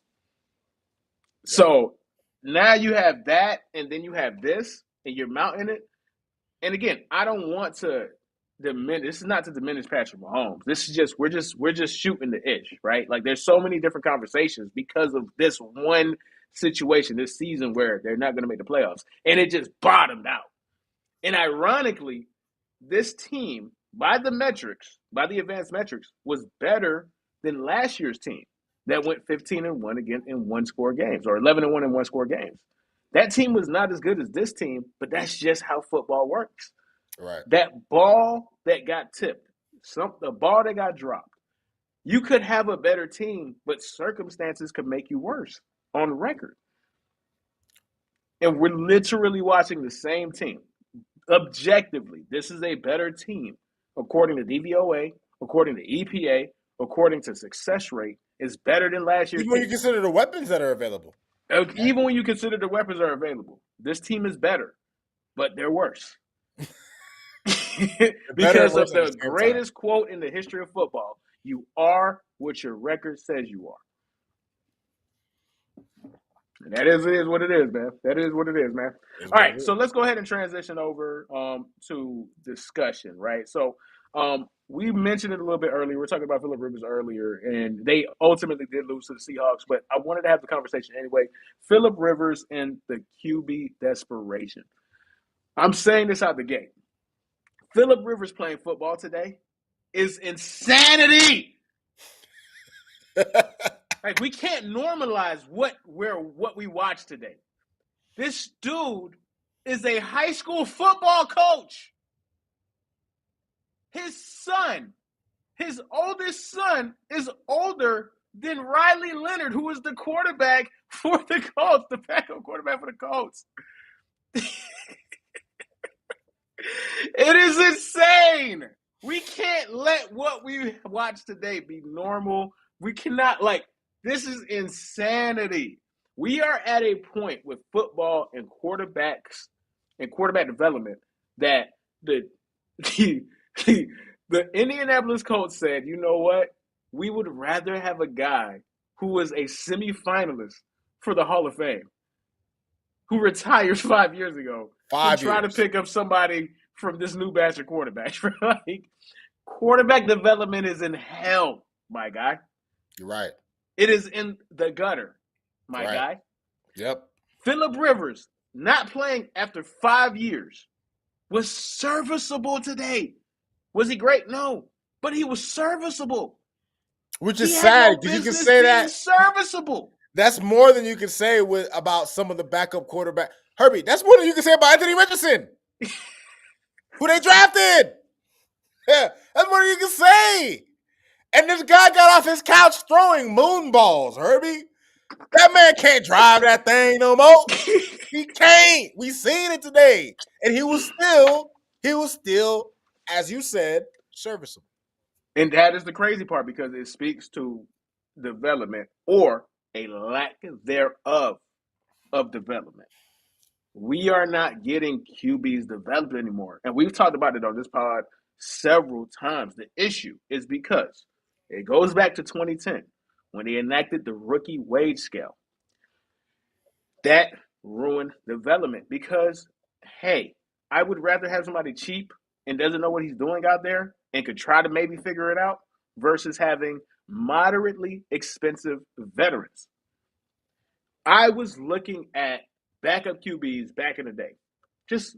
S1: Yeah. So now you have that, and then you have this, and you're mounting it. And again, I don't want to diminish. This is not to diminish Patrick Mahomes. This is just we're just shooting the ish, right? Like there's so many different conversations because of this one situation this season where they're not going to make the playoffs, and it just bottomed out. And ironically, this team, by the advanced metrics, was better than last year's team that went 15-1 again in 1-score games, or 11-1 in 1-score games. That team was not as good as this team, but that's just how football works.
S2: Right.
S1: That ball that got tipped, the ball that got dropped, you could have a better team, but circumstances could make you worse on record. And we're literally watching the same team. Objectively, this is a better team, according to DVOA, according to EPA, according to success rate, is better than last year's
S2: Even when
S1: team.
S2: you consider the weapons that are available.
S1: Even when you consider the weapons are available, this team is better, but they're worse.
S2: They're better and
S1: Because
S2: worse
S1: of
S2: at the
S1: the
S2: same time.
S1: greatest quote in the history of football, you are what your record says you are. And that is what it is, man. That is what it is, man.
S2: Is
S1: All
S2: what it
S1: right,
S2: is.
S1: so let's go ahead and transition over to discussion, right? So we mentioned it a little bit earlier. We are talking about Phillip Rivers earlier, and they ultimately did lose to the Seahawks, but I wanted to have the conversation anyway. Phillip Rivers and the QB desperation. I'm saying this out the gate. Phillip Rivers playing football today is insanity. Like, we can't normalize what we watch today. This dude is a high school football coach. His son, his oldest son, is older than Riley Leonard, who is the quarterback for the Colts, the backup quarterback for the Colts. It is insane. We can't let what we watch today be normal. We cannot, this is insanity. We are at a point with football and quarterbacks and quarterback development that the the Indianapolis Colts said, you know what? We would rather have a guy who was a semifinalist for the Hall of Fame, who retired 5 years ago, than
S2: 5
S1: try to
S2: years.
S1: pick up somebody from this new batch of quarterbacks. Like, quarterback development is in hell, my guy.
S2: You're right.
S1: It is in the gutter, my
S2: Right.
S1: guy.
S2: Yep.
S1: Phillip Rivers, not playing after 5 years, was serviceable today. Was he great? No. But he was serviceable.
S2: Which
S1: He
S2: is
S1: had no
S2: sad because you can
S1: business
S2: say
S1: being
S2: that.
S1: serviceable.
S2: That's more than you can say about some of the backup quarterback. Herbie, that's more than you can say about Anthony Richardson, who they drafted. Yeah, that's more than you can say. And this guy got off his couch throwing moon balls, Herbie. That man can't drive that thing no more. He can't. We seen it today. And he was still, as you said, serviceable.
S1: And that is the crazy part, because it speaks to development, or a lack thereof of development. We are not getting QBs developed anymore. And we've talked about it on this pod several times. The issue is because it goes back to 2010 when they enacted the rookie wage scale. That ruined development because, hey, I would rather have somebody cheap and doesn't know what he's doing out there and could try to maybe figure it out versus having moderately expensive veterans. I was looking at backup QBs back in the day. Just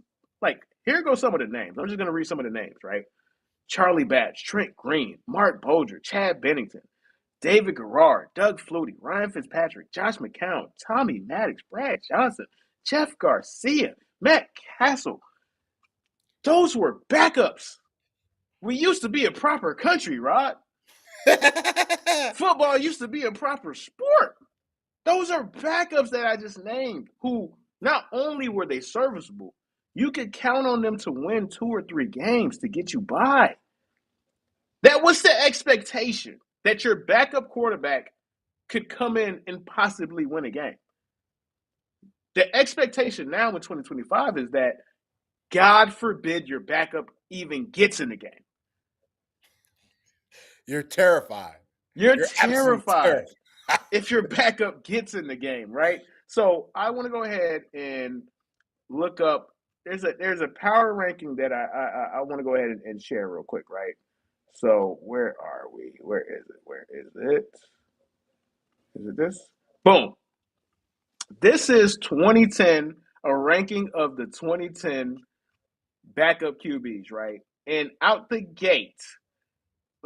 S1: here goes some of the names. I'm just going to read some of the names, right? Charlie Batch, Trent Green, Mark Bolger, Chad Bennington, David Garrard, Doug Flutie, Ryan Fitzpatrick, Josh McCown, Tommy Maddox, Brad Johnson, Jeff Garcia, Matt Castle. Those were backups. We used to be a proper country, Rod. Football used to be a proper sport. Those are backups that I just named, who not only were they serviceable, you could count on them to win 2 or 3 games to get you by. That was the expectation, that your backup quarterback could come in and possibly win a game. The expectation now in 2025 is that, God forbid, your backup even gets in the game.
S2: You're terrified.
S1: You're
S2: absolutely
S1: terrified
S2: terrified.
S1: if your backup gets in the game, right? So I want to go ahead and look up. There's a power ranking that I want to go ahead and share real quick, right? So where are we? Where is it? Where is it? Is it this? Boom. This is 2010, a ranking of the 2010 backup QBs, right? And out the gate,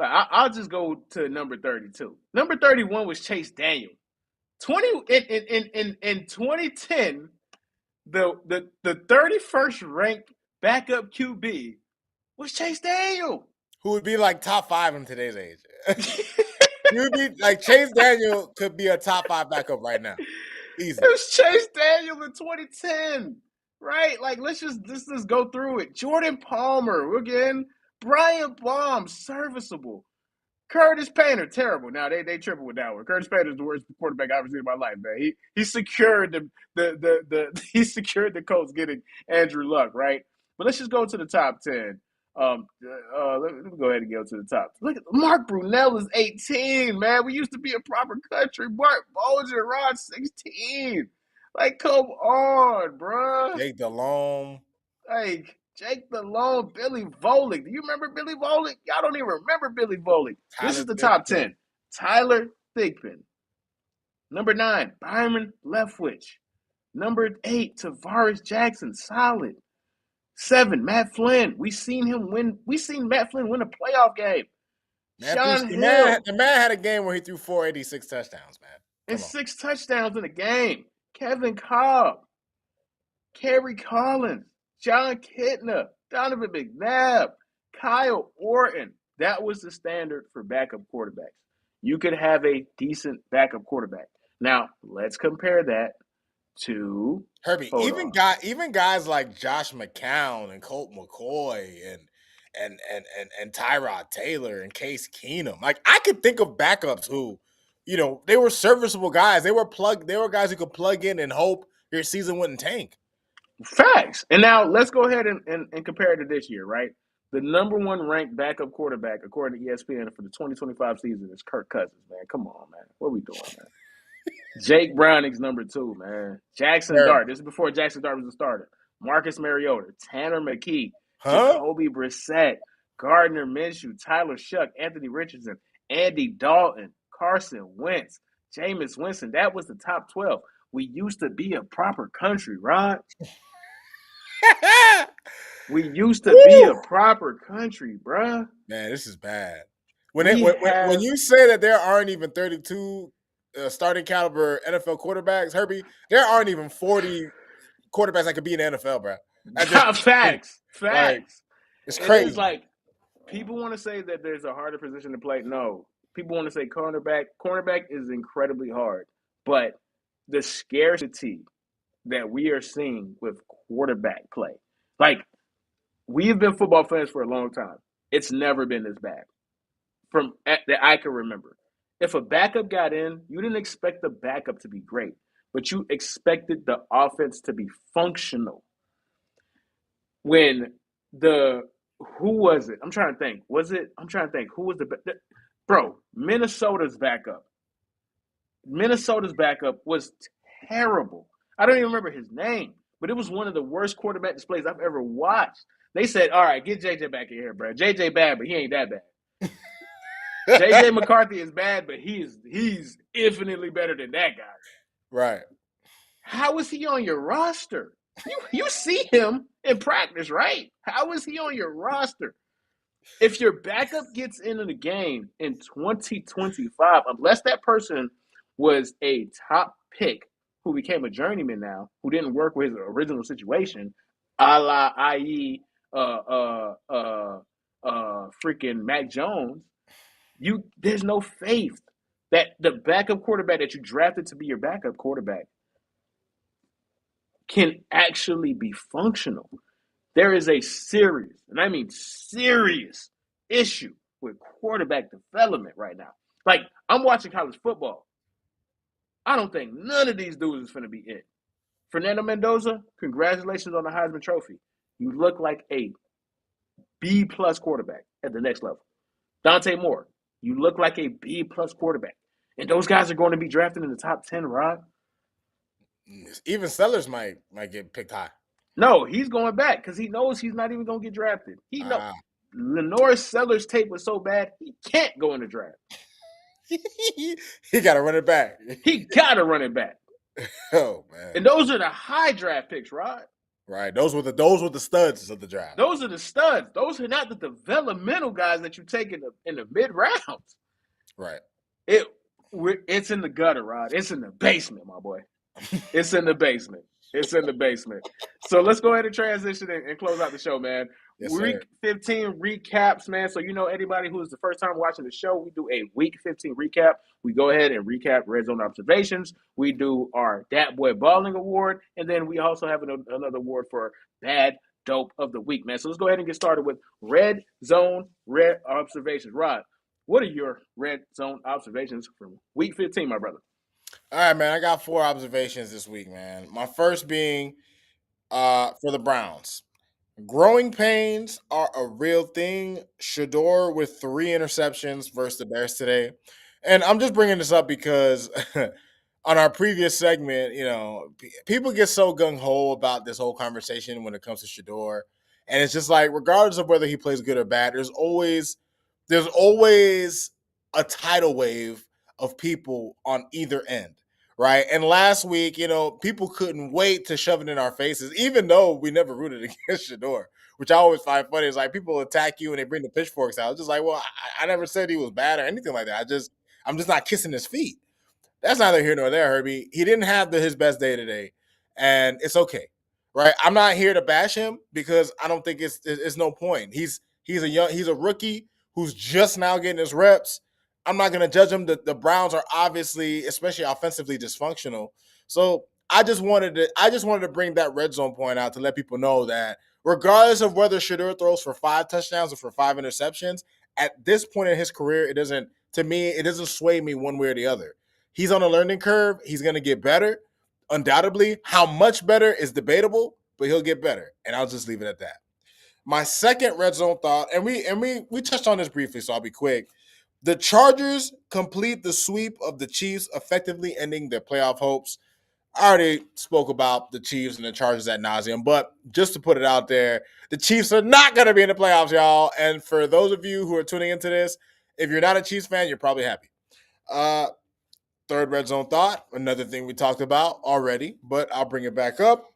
S1: I'll just go to number 32. Number 31 was Chase Daniel. 2010, the 31st ranked backup QB was Chase Daniel.
S2: Who would be like top 5 in today's age. You would be like, Chase Daniel could be a top 5 backup right now. Easy.
S1: It was Chase Daniel in 2010, right? Like, let's just go through it. Jordan Palmer, again. Brian Baum, serviceable. Curtis Painter, terrible. Now they triple with that one. Curtis Painter is the worst quarterback I've ever seen in my life, man. He secured the he secured the Colts getting Andrew Luck, right? But let's just go to the top 10. Let me go ahead and go to the top. Look at Mark Brunell is 18, man. We used to be a proper country. Mark Bolger, Rod 16. Like, come on, bruh.
S2: Jake Delhomme.
S1: Like, Jake Malone, Billy Volick. Do you remember Billy Volick? Y'all don't even remember Billy Volick. This
S2: Tyler
S1: is the top
S2: Thigpen.
S1: 10. Tyler Thigpen. Number 9, Byron Leftwich. Number 8, Tavares Jackson. Solid. 7, Matt Flynn. We seen Matt Flynn win a playoff game. Sean Hill.
S2: The man had a game where he threw 486 touchdowns, man.
S1: And 6 touchdowns in a game. Kevin Cobb. Kerry Collins. John Kitna. Donovan McNabb. Kyle Orton. That was the standard for backup quarterbacks. You could have a decent backup quarterback. Now, let's compare that to
S2: Herbie. Even guys like Josh McCown and Colt McCoy and Tyrod Taylor and Case Keenum. Like, I could think of backups who, they were serviceable guys. They were guys who could plug in and hope your season wouldn't tank.
S1: Facts. And now let's go ahead and compare it to this year, right? The number 1 ranked backup quarterback, according to ESPN, for the 2025 season is Kirk Cousins, man. Come on, man. What are we doing, man? Jake Browning's number 2, man. Jackson Dart. This is before Jackson Dart was a starter. Marcus Mariota, Tanner McKee, Jacoby Brissett, Gardner Minshew, Tyler Shuck, Anthony Richardson, Andy Dalton, Carson Wentz, Jameis Winston. That was the top 12. We used to be a proper country, Rod. We used to be a proper country, bruh.
S2: Man, this is bad. When you say that there aren't even 32 starting caliber NFL quarterbacks, Herbie, there aren't even 40 quarterbacks that could be in the NFL, bro.
S1: Facts.
S2: Like, it's crazy.
S1: It's like people want to say that there's a harder position to play. No, people want to say cornerback. Cornerback is incredibly hard, but the scarcity that we are seeing with quarterback play, like, we have been football fans for a long time. It's never been this bad that I can remember. If a backup got in, you didn't expect the backup to be great, but you expected the offense to be functional. Who was it? I'm trying to think. Who was Minnesota's backup. Minnesota's backup was terrible. I don't even remember his name, but it was one of the worst quarterback displays I've ever watched. They said, all right, get JJ back in here, bro. JJ bad, but he ain't that bad. JJ McCarthy is bad, but he's infinitely better than that guy.
S2: Right.
S1: How is he on your roster? You see him in practice, right? How is he on your roster? If your backup gets into the game in 2025, unless that person was a top pick who became a journeyman now, who didn't work with his original situation, i.e., freaking Mac Jones, there's no faith that the backup quarterback that you drafted to be your backup quarterback can actually be functional. There is a serious, and I mean serious, issue with quarterback development right now. Like, I'm watching college football. I don't think none of these dudes is going to be it. Fernando Mendoza, congratulations on the Heisman Trophy. You look like a B-plus quarterback at the next level. Dante Moore, you look like a B-plus quarterback. And those guys are going to be drafted in the top 10, Rod.
S2: Even Sellers might get picked high.
S1: No, he's going back because he knows he's not even going to get drafted. He knows Lenore Sellers' tape was so bad, he can't go in the draft.
S2: He got to run it back.
S1: He got to run it back.
S2: Oh, man.
S1: And those are the high draft picks, Rod.
S2: Right. Those were the studs of the draft.
S1: Those are the studs. Those are not the developmental guys that you take in the mid rounds.
S2: Right.
S1: It's in the gutter, Rod. It's in the basement, my boy. It's in the basement. It's in the basement. So let's go ahead and transition and close out the show, man.
S2: Yes,
S1: Week 15 recaps, man. So, anybody who is the first time watching the show, we do a Week 15 recap. We go ahead and recap RedZone observations. We do our Dat Boy Balling Award. And then we also have another award for Bad Dope of the Week, man. So let's go ahead and get started with RedZone Red Observations. Rod, What are your red zone observations from Week 15, my brother?
S2: All right, man. I got 4 observations this week, man. My first being for the Browns. Growing pains are a real thing. Shador with 3 interceptions versus the Bears today. And I'm just bringing this up because on our previous segment, people get so gung ho about this whole conversation when it comes to Shador. And it's just like, regardless of whether he plays good or bad, there's always a tidal wave of people on either end. Right. And last week, people couldn't wait to shove it in our faces, even though we never rooted against Shador, which I always find funny. Is like people attack you and they bring the pitchforks out. It's just like, well, I never said he was bad or anything like that. I'm just not kissing his feet. That's neither here nor there, Herbie. He didn't have his best day today, and it's okay, right? I'm not here to bash him because I don't think it's no point. He's a rookie who's just now getting his reps. I'm not going to judge him. The Browns are obviously, especially offensively, dysfunctional. So I just wanted to bring that red zone point out to let people know that regardless of whether Shador throws for 5 touchdowns or for 5 interceptions, at this point in his career, it doesn't sway me one way or the other. He's on a learning curve. He's going to get better, undoubtedly. How much better is debatable, but he'll get better. And I'll just leave it at that. My second red zone thought, and we touched on this briefly, so I'll be quick. The Chargers complete the sweep of the Chiefs, effectively ending their playoff hopes. I already spoke about the Chiefs and the Chargers ad nauseum, but just to put it out there, the Chiefs are not going to be in the playoffs, y'all. And for those of you who are tuning into this, if you're not a Chiefs fan, you're probably happy. Third red zone thought, another thing we talked about already, but I'll bring it back up.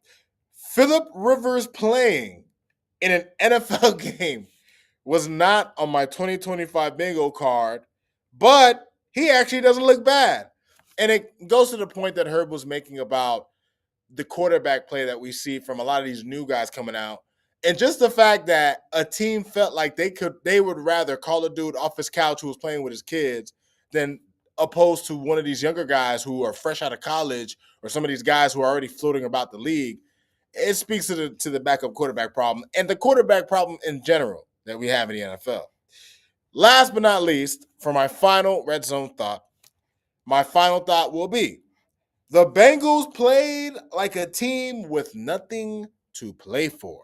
S2: Phillip Rivers playing in an NFL game was not on my 2025 bingo card, but he actually doesn't look bad. And it goes to the point that Herb was making about the quarterback play that we see from a lot of these new guys coming out. And just the fact that a team felt like they would rather call a dude off his couch who was playing with his kids than opposed to one of these younger guys who are fresh out of college or some of these guys who are already floating about the league. It speaks to the backup quarterback problem and the quarterback problem in general that we have in the NFL. Last but not least, for my final red zone thought, my final thought will be the Bengals played like a team with nothing to play for.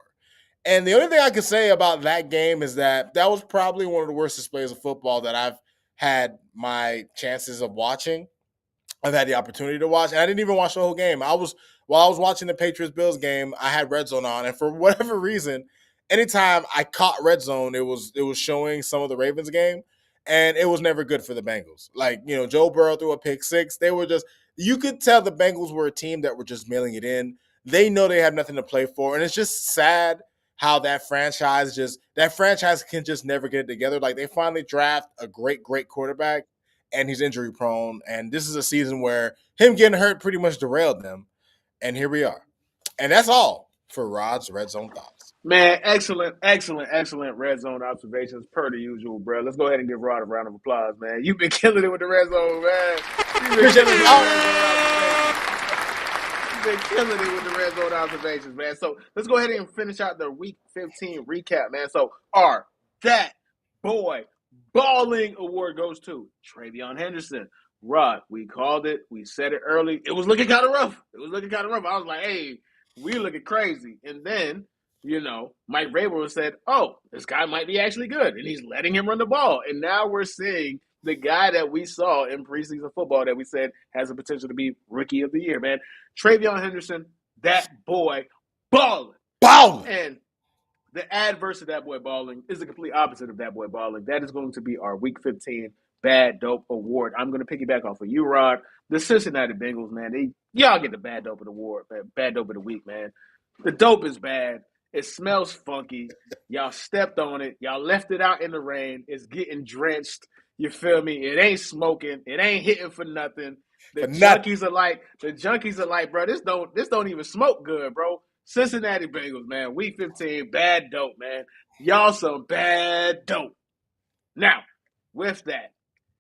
S2: And the only thing I can say about that game is that was probably one of the worst displays of football that I've had my chances of watching. I've had the opportunity to watch, and I didn't even watch the whole game. While I was watching the Patriots Bills game, I had RedZone on, and for whatever reason, anytime I caught RedZone, it was showing some of the Ravens game, and it was never good for the Bengals. Like, Joe Burrow threw a pick six. They were just, you could tell the Bengals were a team that were just mailing it in. They know they have nothing to play for, and it's just sad how that franchise can just never get it together. Like, they finally draft a great quarterback, and he's injury prone. And this is a season where him getting hurt pretty much derailed them. And here we are. And that's all for Rod's Red Zone Thoughts.
S1: Man, excellent red zone observations per the usual, bro. Let's go ahead and give Rod a round of applause, man. You've been killing it with the red zone, man. You've been killing it with the red zone observations. You've been killing it with the red zone observations, man. So let's go ahead and finish out the Week 15 recap, man. So that boy balling award goes to Travion Henderson. Rod, we called it. We said it early. It was looking kind of rough. I was like, hey, we looking crazy. And then, Mike Vrabel said, oh, this guy might be actually good. And he's letting him run the ball. And now we're seeing the guy that we saw in preseason football that we said has the potential to be rookie of the year, man. Travion Henderson, that boy balling. And the adverse of that boy balling is the complete opposite of that boy balling. That is going to be our Week 15 Bad Dope Award. I'm going to piggyback off of you, Rod. The Cincinnati Bengals, man, y'all get the Bad Dope of the Award, man. Bad Dope of the Week, man. The dope is bad. It smells funky. Y'all stepped on it. Y'all left it out in the rain. It's getting drenched. You feel me? It ain't smoking. It ain't hitting for nothing. The junkies are like, bro, this don't even smoke good, bro. Cincinnati Bengals, man. Week 15, bad dope, man. Y'all some bad dope. Now, with that,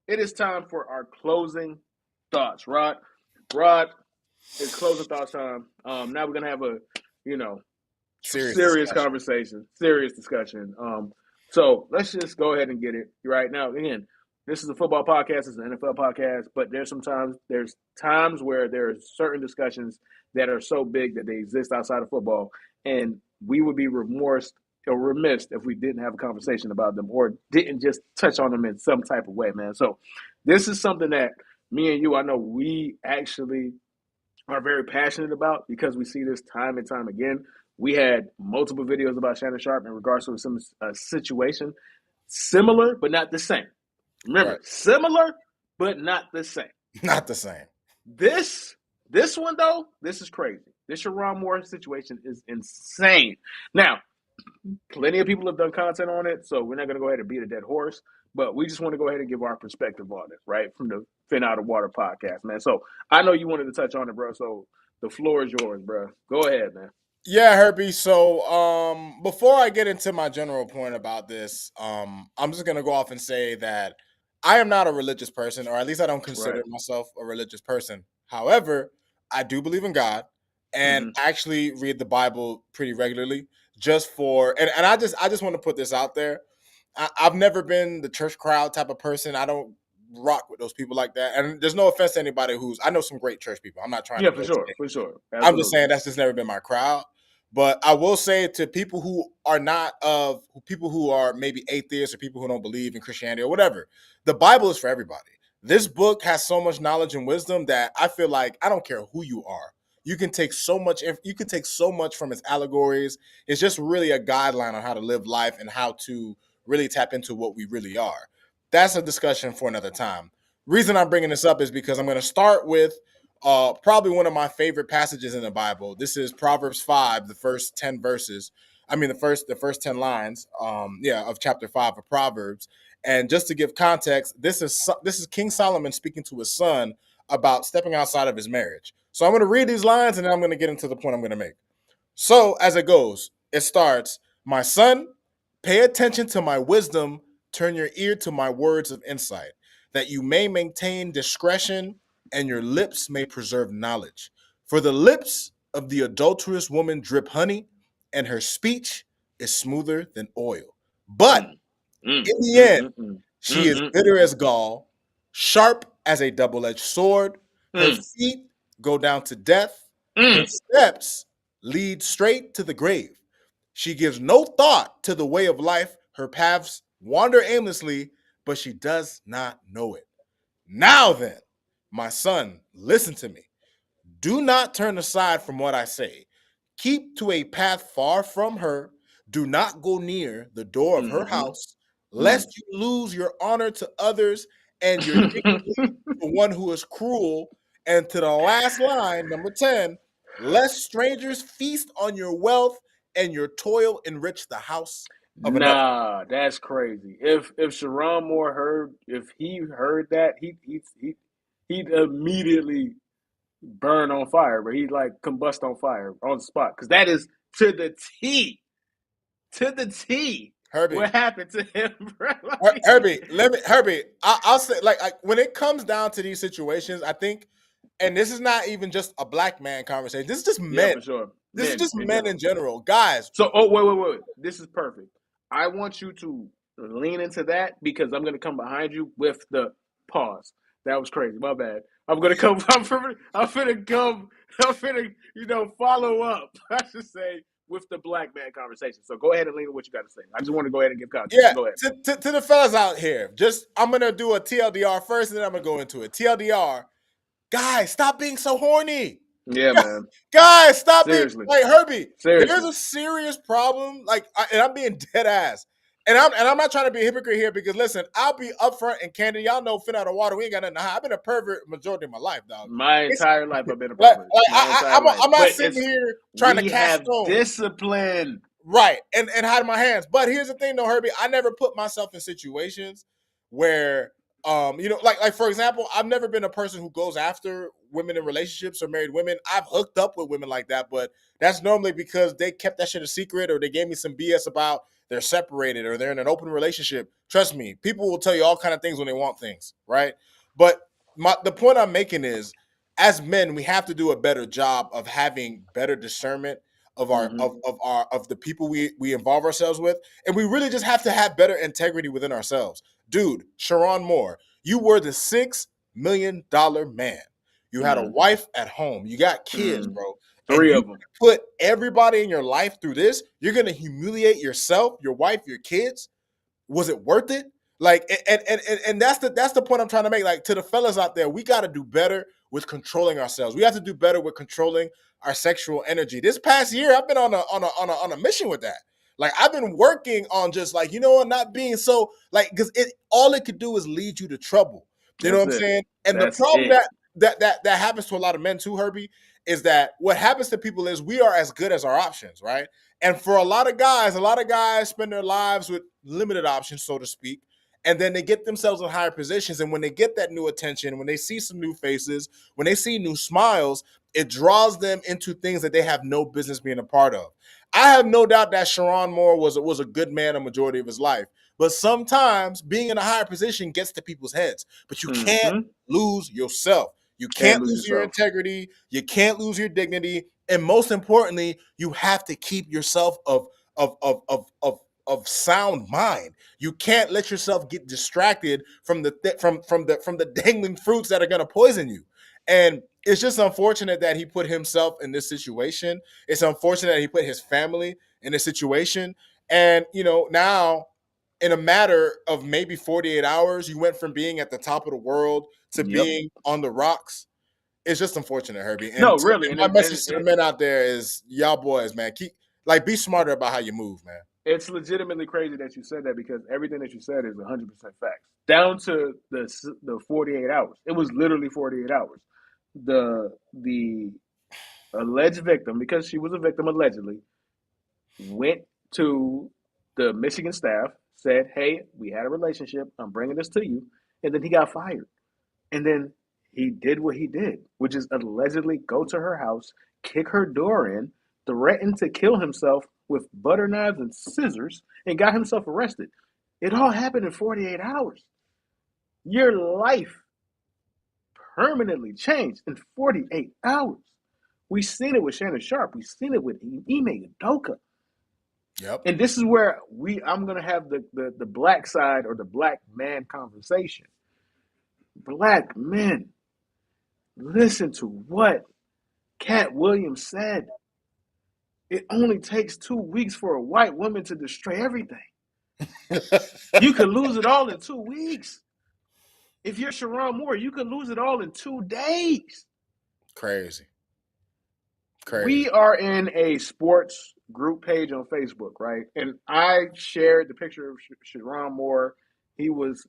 S1: it is time for our closing thoughts. Rod, it's closing thoughts time. Now we're gonna have a, serious conversation, serious discussion. So let's just go ahead and get it right now. Again, this is a football podcast, it's an NFL podcast, but there's times where there's certain discussions that are so big that they exist outside of football, and we would be remorse or remiss if we didn't have a conversation about them or didn't just touch on them in some type of way, man. So this is something that me and you, I know we actually are very passionate about because we see this time and time again. We had multiple videos about Shannon Sharp in regards to some situation similar but not the same. Remember,
S2: Right.
S1: similar but not the same.
S2: Not the same.
S1: This one though, this is crazy. This Sharon Moore situation is insane. Now, plenty of people have done content on it, so we're not going to go ahead and beat a dead horse. But we just want to go ahead and give our perspective on it, right? From the Fin Out of Water podcast, man. So I know you wanted to touch on it, bro. So the floor is yours, bro. Go ahead, man.
S2: Yeah, Herbie. So, before I get into my general point about this, I'm just gonna go off and say that I am not a religious person, or at least I don't consider
S1: Right.
S2: myself a religious person. However, I do believe in God, and
S1: Mm-hmm.
S2: actually read the Bible pretty regularly. Just for and I just want to put this out there. I've never been the church crowd type of person. I don't rock with those people like that. And there's no offense to anybody I know some great church people. I'm not trying to
S1: Yeah,
S2: go
S1: for sure,
S2: today.
S1: for sure.
S2: I'm just
S1: Absolutely.
S2: saying that's just never been my crowd. But I will say to people who are not of people who are maybe atheists or people who don't believe in Christianity or whatever, the Bible is for everybody. This book has so much knowledge and wisdom that I feel like I don't care who you are. You can take so much. You can take so much from its allegories. It's just really a guideline on how to live life and how to really tap into what we really are. That's a discussion for another time. Reason I'm bringing this up is because I'm going to start with probably one of my favorite passages in the Bible. This is Proverbs 5, the first 10 verses. I mean, the first 10 lines, of chapter 5 of Proverbs. And just to give context, this is King Solomon speaking to his son about stepping outside of his marriage. So I'm going to read these lines and then I'm going to get into the point I'm going to make. So as it goes, it starts, "My son, pay attention to my wisdom, turn your ear to my words of insight, that you may maintain discretion and your lips may preserve knowledge. For the lips of the adulterous woman drip honey, and her speech is smoother than oil. But
S1: Mm, mm,
S2: in the
S1: mm,
S2: end,
S1: mm, mm,
S2: she
S1: mm,
S2: is
S1: mm,
S2: bitter as gall, sharp as a double-edged sword. Her
S1: mm,
S2: feet go down to death. Her
S1: mm.
S2: steps lead straight to the grave. She gives no thought to the way of life. Her paths wander aimlessly, but she does not know it. Now then, my son, listen to me. Do not turn aside from what I say. Keep to a path far from her. Do not go near the door of her
S1: Mm-hmm.
S2: house,
S1: Mm.
S2: lest you lose your honor to others and your dignity to one who is cruel. And to the last line, number 10, lest strangers feast on your wealth and your toil enrich the house of another.
S1: Nah, that's crazy. If Sharon Moore heard, if he heard that, he'd immediately burn on fire, but he'd like combust on fire on the spot because that is to the T, to the T.
S2: Herbie,
S1: What happened to him, bro? Like,
S2: Herbie. I'll say like when it comes down to these situations, I think, and this is not even just a black man conversation. This is just
S1: yeah,
S2: men.
S1: for sure.
S2: This is
S1: Men
S2: just
S1: in
S2: men in
S1: general.
S2: general, guys.
S1: So, oh wait. This is perfect. I want you to lean into that because I'm gonna come behind you with the pause. That was crazy. My bad. I'm gonna come. I'm finna come. I'm finna, follow up. I should say with the black man conversation. So go ahead and lean on what you got to say. I just want to go ahead and give context.
S2: Yeah,
S1: So go ahead.
S2: to the fellas out here, just I'm gonna do a TLDR first, and then I'm gonna go into it. TLDR, guys, stop being so horny.
S1: Yeah, man.
S2: Guys, stop being
S1: Seriously.
S2: like Herbie. There's
S1: Seriously.
S2: a serious problem. And I'm being dead ass. And I'm not trying to be a hypocrite here because listen, I'll be upfront and candid. Y'all know Fin Out of Water. We ain't got nothing to hide. I've been a pervert majority of my life, dog.
S1: My
S2: It's
S1: entire life I've been a
S2: like,
S1: pervert.
S2: like
S1: My entire life.
S2: I'm not
S1: But
S2: sitting here trying to
S1: we
S2: cast
S1: have
S2: stones.
S1: discipline.
S2: Right. And hide my hands. But here's the thing though, Herbie, I never put myself in situations where like for example, I've never been a person who goes after women in relationships or married women. I've hooked up with women like that, but that's normally because they kept that shit a secret or they gave me some BS about they're separated or they're in an open relationship. Trust me, people will tell you all kind of things when they want things, right? But the point I'm making is as men, we have to do a better job of having better discernment of our
S1: Mm-hmm.
S2: of the people we involve ourselves with, and we really just have to have better integrity within ourselves. dude, Sharon Moore, you were the $6 million man. You had a wife at home. You got kids, bro. And
S1: 3
S2: you
S1: of them.
S2: put everybody in your life through this. You're going to humiliate yourself, your wife, your kids. Was it worth it? Like, and that's the point I'm trying to make. Like, to the fellas out there, we got to do better with controlling ourselves. We have to do better with controlling our sexual energy. This past year, I've been on a mission with that. Like, I've been working on just like, you know what, not being so like, because all it could do is lead you to trouble. You know
S1: That's
S2: what I'm
S1: it.
S2: saying? And the
S1: That's
S2: problem
S1: it.
S2: that happens to a lot of men too, Herbie, is that what happens to people is we are as good as our options, right? And for a lot of guys spend their lives with limited options, so to speak. And then they get themselves in higher positions. And when they get that new attention, when they see some new faces, when they see new smiles, it draws them into things that they have no business being a part of. I have no doubt that Sharon Moore was a good man a majority of his life. But sometimes being in a higher position gets to people's heads. But you can't lose yourself. You
S1: Can't
S2: can't
S1: lose
S2: lose your
S1: yourself.
S2: integrity. You can't lose your dignity. And most importantly, you have to keep yourself of sound mind. You can't let yourself get distracted from the dangling fruits that are going to poison you. And it's just unfortunate that he put himself in this situation. It's unfortunate that he put his family in this situation. And now in a matter of maybe 48 hours, you went from being at the top of the world to
S1: Yep.
S2: being on the rocks. It's just unfortunate, Herbie.
S1: No,
S2: And
S1: really, and
S2: my message to the men out there is, y'all boys, man, be smarter about how you move, man.
S1: it's legitimately crazy that you said that because everything that you said is 100% facts. Down to the 48 hours. It was literally 48 hours. The alleged victim, because she was a victim allegedly, went to the Michigan staff, said, "Hey, we had a relationship. I'm bringing this to you," and then he got fired. And then he did what he did, which is allegedly go to her house, kick her door in, threaten to kill himself with butter knives and scissors, and got himself arrested. It all happened in 48 hours. Your life permanently changed in 48 hours. We've seen it with Shannon Sharp. We've seen it with Ime Udoka.
S2: Yep.
S1: And this is where I'm going to have the black side or the black man conversation. Black men, listen to what Cat Williams said. It only takes 2 weeks for a white woman to destroy everything. You could lose it all in 2 weeks. If you're Sharon Moore, you could lose it all in 2 days.
S2: Crazy.
S1: We are in a sports group page on Facebook, right? And I shared the picture of Sharon Moore. He was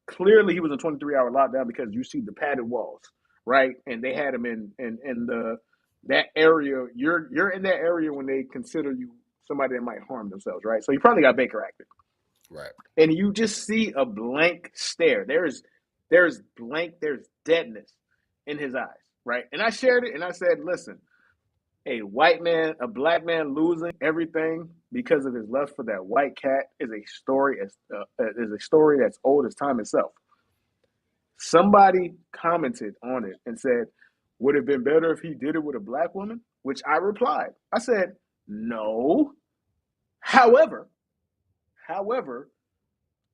S1: clearly he was in 23-hour lockdown because you see the padded walls, right? And they had him in that area. You're in that area when they consider you somebody that might harm themselves, right? So you probably got Baker acted.
S2: Right.
S1: And you just see a blank stare. There's deadness in his eyes, right? And I shared it and I said, listen, a white man, a black man losing everything because of his lust for that white cat is a story that's old as time itself. Somebody commented on it and said, "Would it have been better if he did it with a black woman?" Which I replied. I said, "No. However,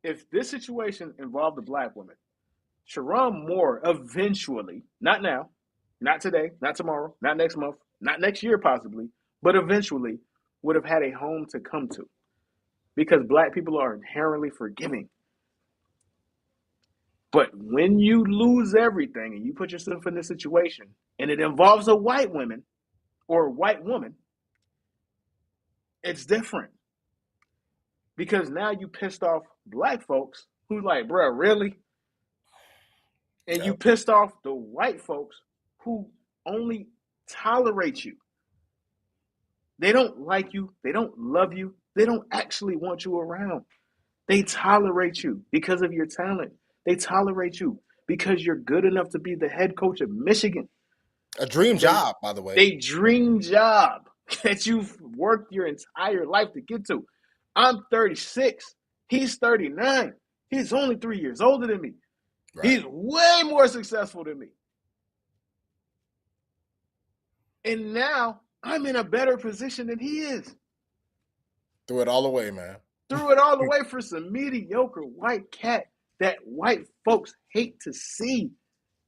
S1: if this situation involved a black woman, Sharon Moore eventually, not now, not today, not tomorrow, not next month, not next year possibly, but eventually would have had a home to come to because black people are inherently forgiving. But when you lose everything and you put yourself in this situation and it involves a white woman or a white woman, it's different because now you pissed off black folks who's like, bruh, really? And you
S2: Yep.
S1: pissed off the white folks who only tolerate you. They don't like you. They don't love you. They don't actually want you around. They tolerate you because of your talent. They tolerate you because you're good enough to be the head coach of Michigan.
S2: A dream
S1: They
S2: job, by the way.
S1: they dream job that you've worked your entire life to get to. I'm 36. He's 39. He's only 3 years older than me.
S2: Right.
S1: He's way more successful than me. And now I'm in a better position than he is.
S2: Threw it all away, man.
S1: Threw it all away for some mediocre white cat that white folks hate to see.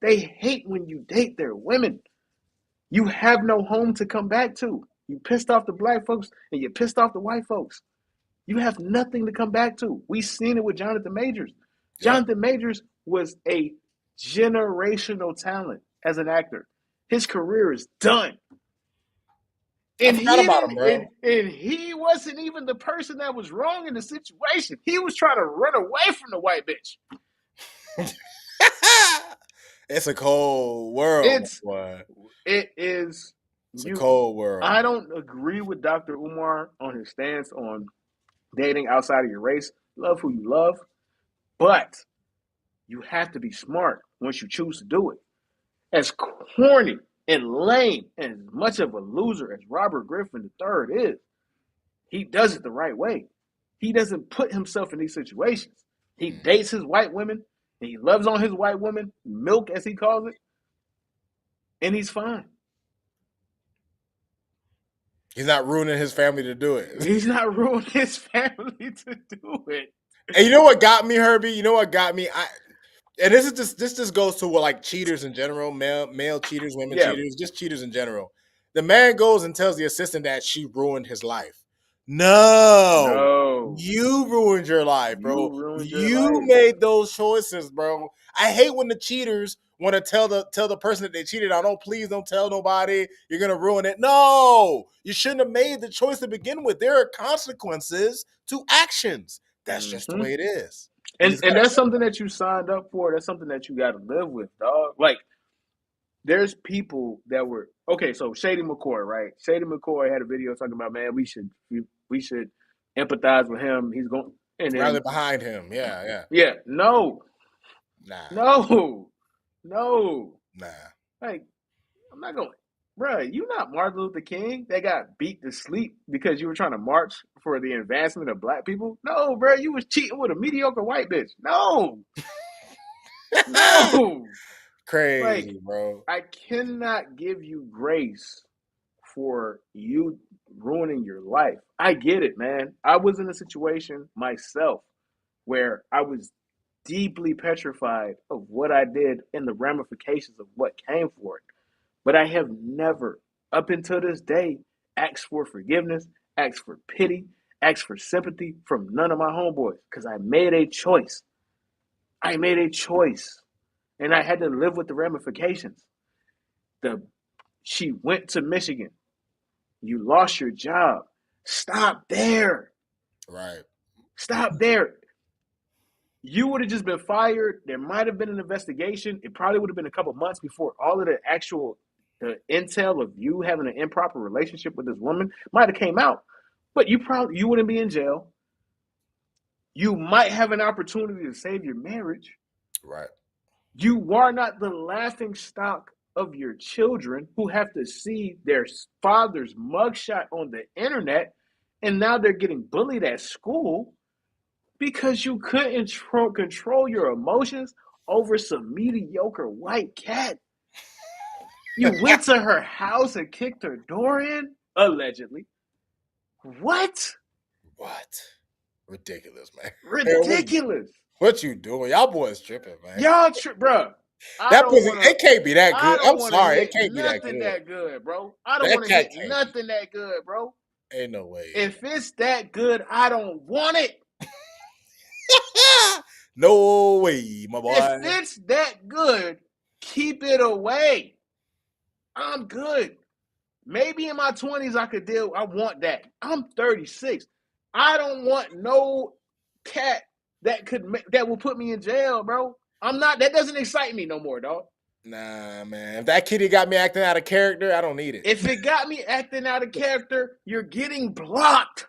S1: They hate when you date their women. You have no home to come back to. You pissed off the black folks and you pissed off the white folks. You have nothing to come back to. We seen it with Jonathan Majors.
S2: Yep.
S1: Jonathan Majors was a generational talent as an actor. His career is done.
S2: I
S1: And
S2: forgot
S1: he
S2: about him,
S1: didn't
S2: bro.
S1: and he wasn't even the person that was wrong in the situation. He was trying to run away from the white bitch.
S2: It's a cold world,
S1: It's
S2: boy.
S1: it is
S2: It's a
S1: you
S2: cold world.
S1: I don't agree with Dr. Umar on his stance on dating outside of your race. Love who you love, but you have to be smart once you choose to do it. As corny and lame and as much of a loser as Robert Griffin III is, he does it the right way. He doesn't put himself in these situations. He dates his white women, and he loves on his white woman, milk as he calls it, and he's fine.
S2: He's not ruining his family to do it.
S1: He's not ruining his family to do it.
S2: And you know what got me, Herbie? You know what got me? And this just goes to what, like, cheaters in general, male cheaters, women
S1: Yeah.
S2: cheaters, just cheaters in general. The man goes and tells the assistant that she ruined his life. No, you ruined your life, bro.
S1: You ruined your
S2: You
S1: life.
S2: made those choices, bro. I hate when the cheaters want to tell the person that they cheated on, oh, please don't tell nobody. You're gonna ruin it. No, you shouldn't have made the choice to begin with. There are consequences to actions. That's just the way it is.
S1: And that's something that you signed up for. That's something that you got to live with, dog. Like, there's people that were okay. So Shady McCoy, right? Shady McCoy had a video talking about, man, we should empathize with him. He's going and then
S2: rally behind him. Yeah.
S1: No,
S2: Nah.
S1: Like, I'm not going, bro. You not Martin Luther King that got beat to sleep because you were trying to march for the advancement of black people. No, bro, you was cheating with a mediocre white bitch. No.
S2: Crazy,
S1: Like,
S2: bro.
S1: I cannot give you grace for you ruining your life. I get it, man. I was in a situation myself where I was deeply petrified of what I did and the ramifications of what came for it. But I have never, up until this day, asked for forgiveness, asked for pity, asked for sympathy from none of my homeboys because I made a choice. I made a choice. And I had to live with the ramifications. She went to Michigan. You lost your job. Stop there.
S2: Right.
S1: Stop there. You would have just been fired. There might have been an investigation. It probably would have been a couple months before all of the intel of you having an improper relationship with this woman might have came out. But you wouldn't be in jail. You might have an opportunity to save your marriage.
S2: Right.
S1: You are not the laughing stock of your children who have to see their father's mugshot on the internet, and now they're getting bullied at school because you couldn't control your emotions over some mediocre white cat. You went to her house and kicked her door in, allegedly. What?
S2: Ridiculous, man.
S1: Ridiculous.
S2: What you doing? Y'all boys tripping, man.
S1: Y'all bro.
S2: That pussy, it can't be that good. I'm sorry, it can't be
S1: that good, bro. I don't want to hit nothing that good, bro.
S2: Ain't no way.
S1: If it's that good, I don't want it.
S2: No way, my boy.
S1: If it's that good, keep it away. I'm good. Maybe in my 20s I could deal. I want that. I'm 36. I don't want no cat that will put me in jail, bro. I'm not. That doesn't excite me no more, dog.
S2: Nah, man. If that kitty got me acting out of character, I don't need it.
S1: If it got me acting out of character, you're getting blocked.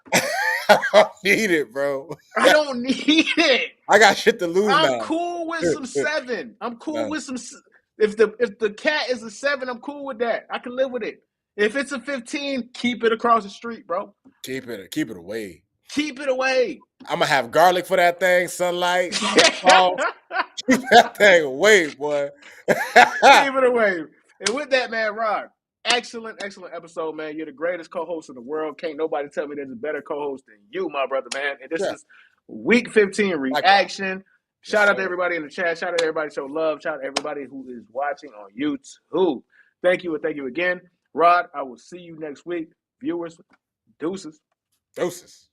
S2: I don't need it, bro.
S1: I don't need it.
S2: I got shit to lose now.
S1: I'm cool with some 7. I'm cool with some. If the cat is a 7, I'm cool with that. I can live with it. If it's a 15, keep it across the street, bro.
S2: Keep it away.
S1: Keep it away.
S2: I'm gonna have garlic for that thing, sunlight. Keep that thing away, boy.
S1: Keep it away. And with that, man, Rod, excellent episode, man. You're the greatest co-host in the world. Can't nobody tell me there's a better co-host than you, my brother, man. And this is Week 15 reaction. Shout out to everybody in the chat. Shout out to everybody show love. Shout out to everybody who is watching on YouTube. Thank you and thank you again. Rod, I will see you next week. Viewers, deuces.
S2: Deuces.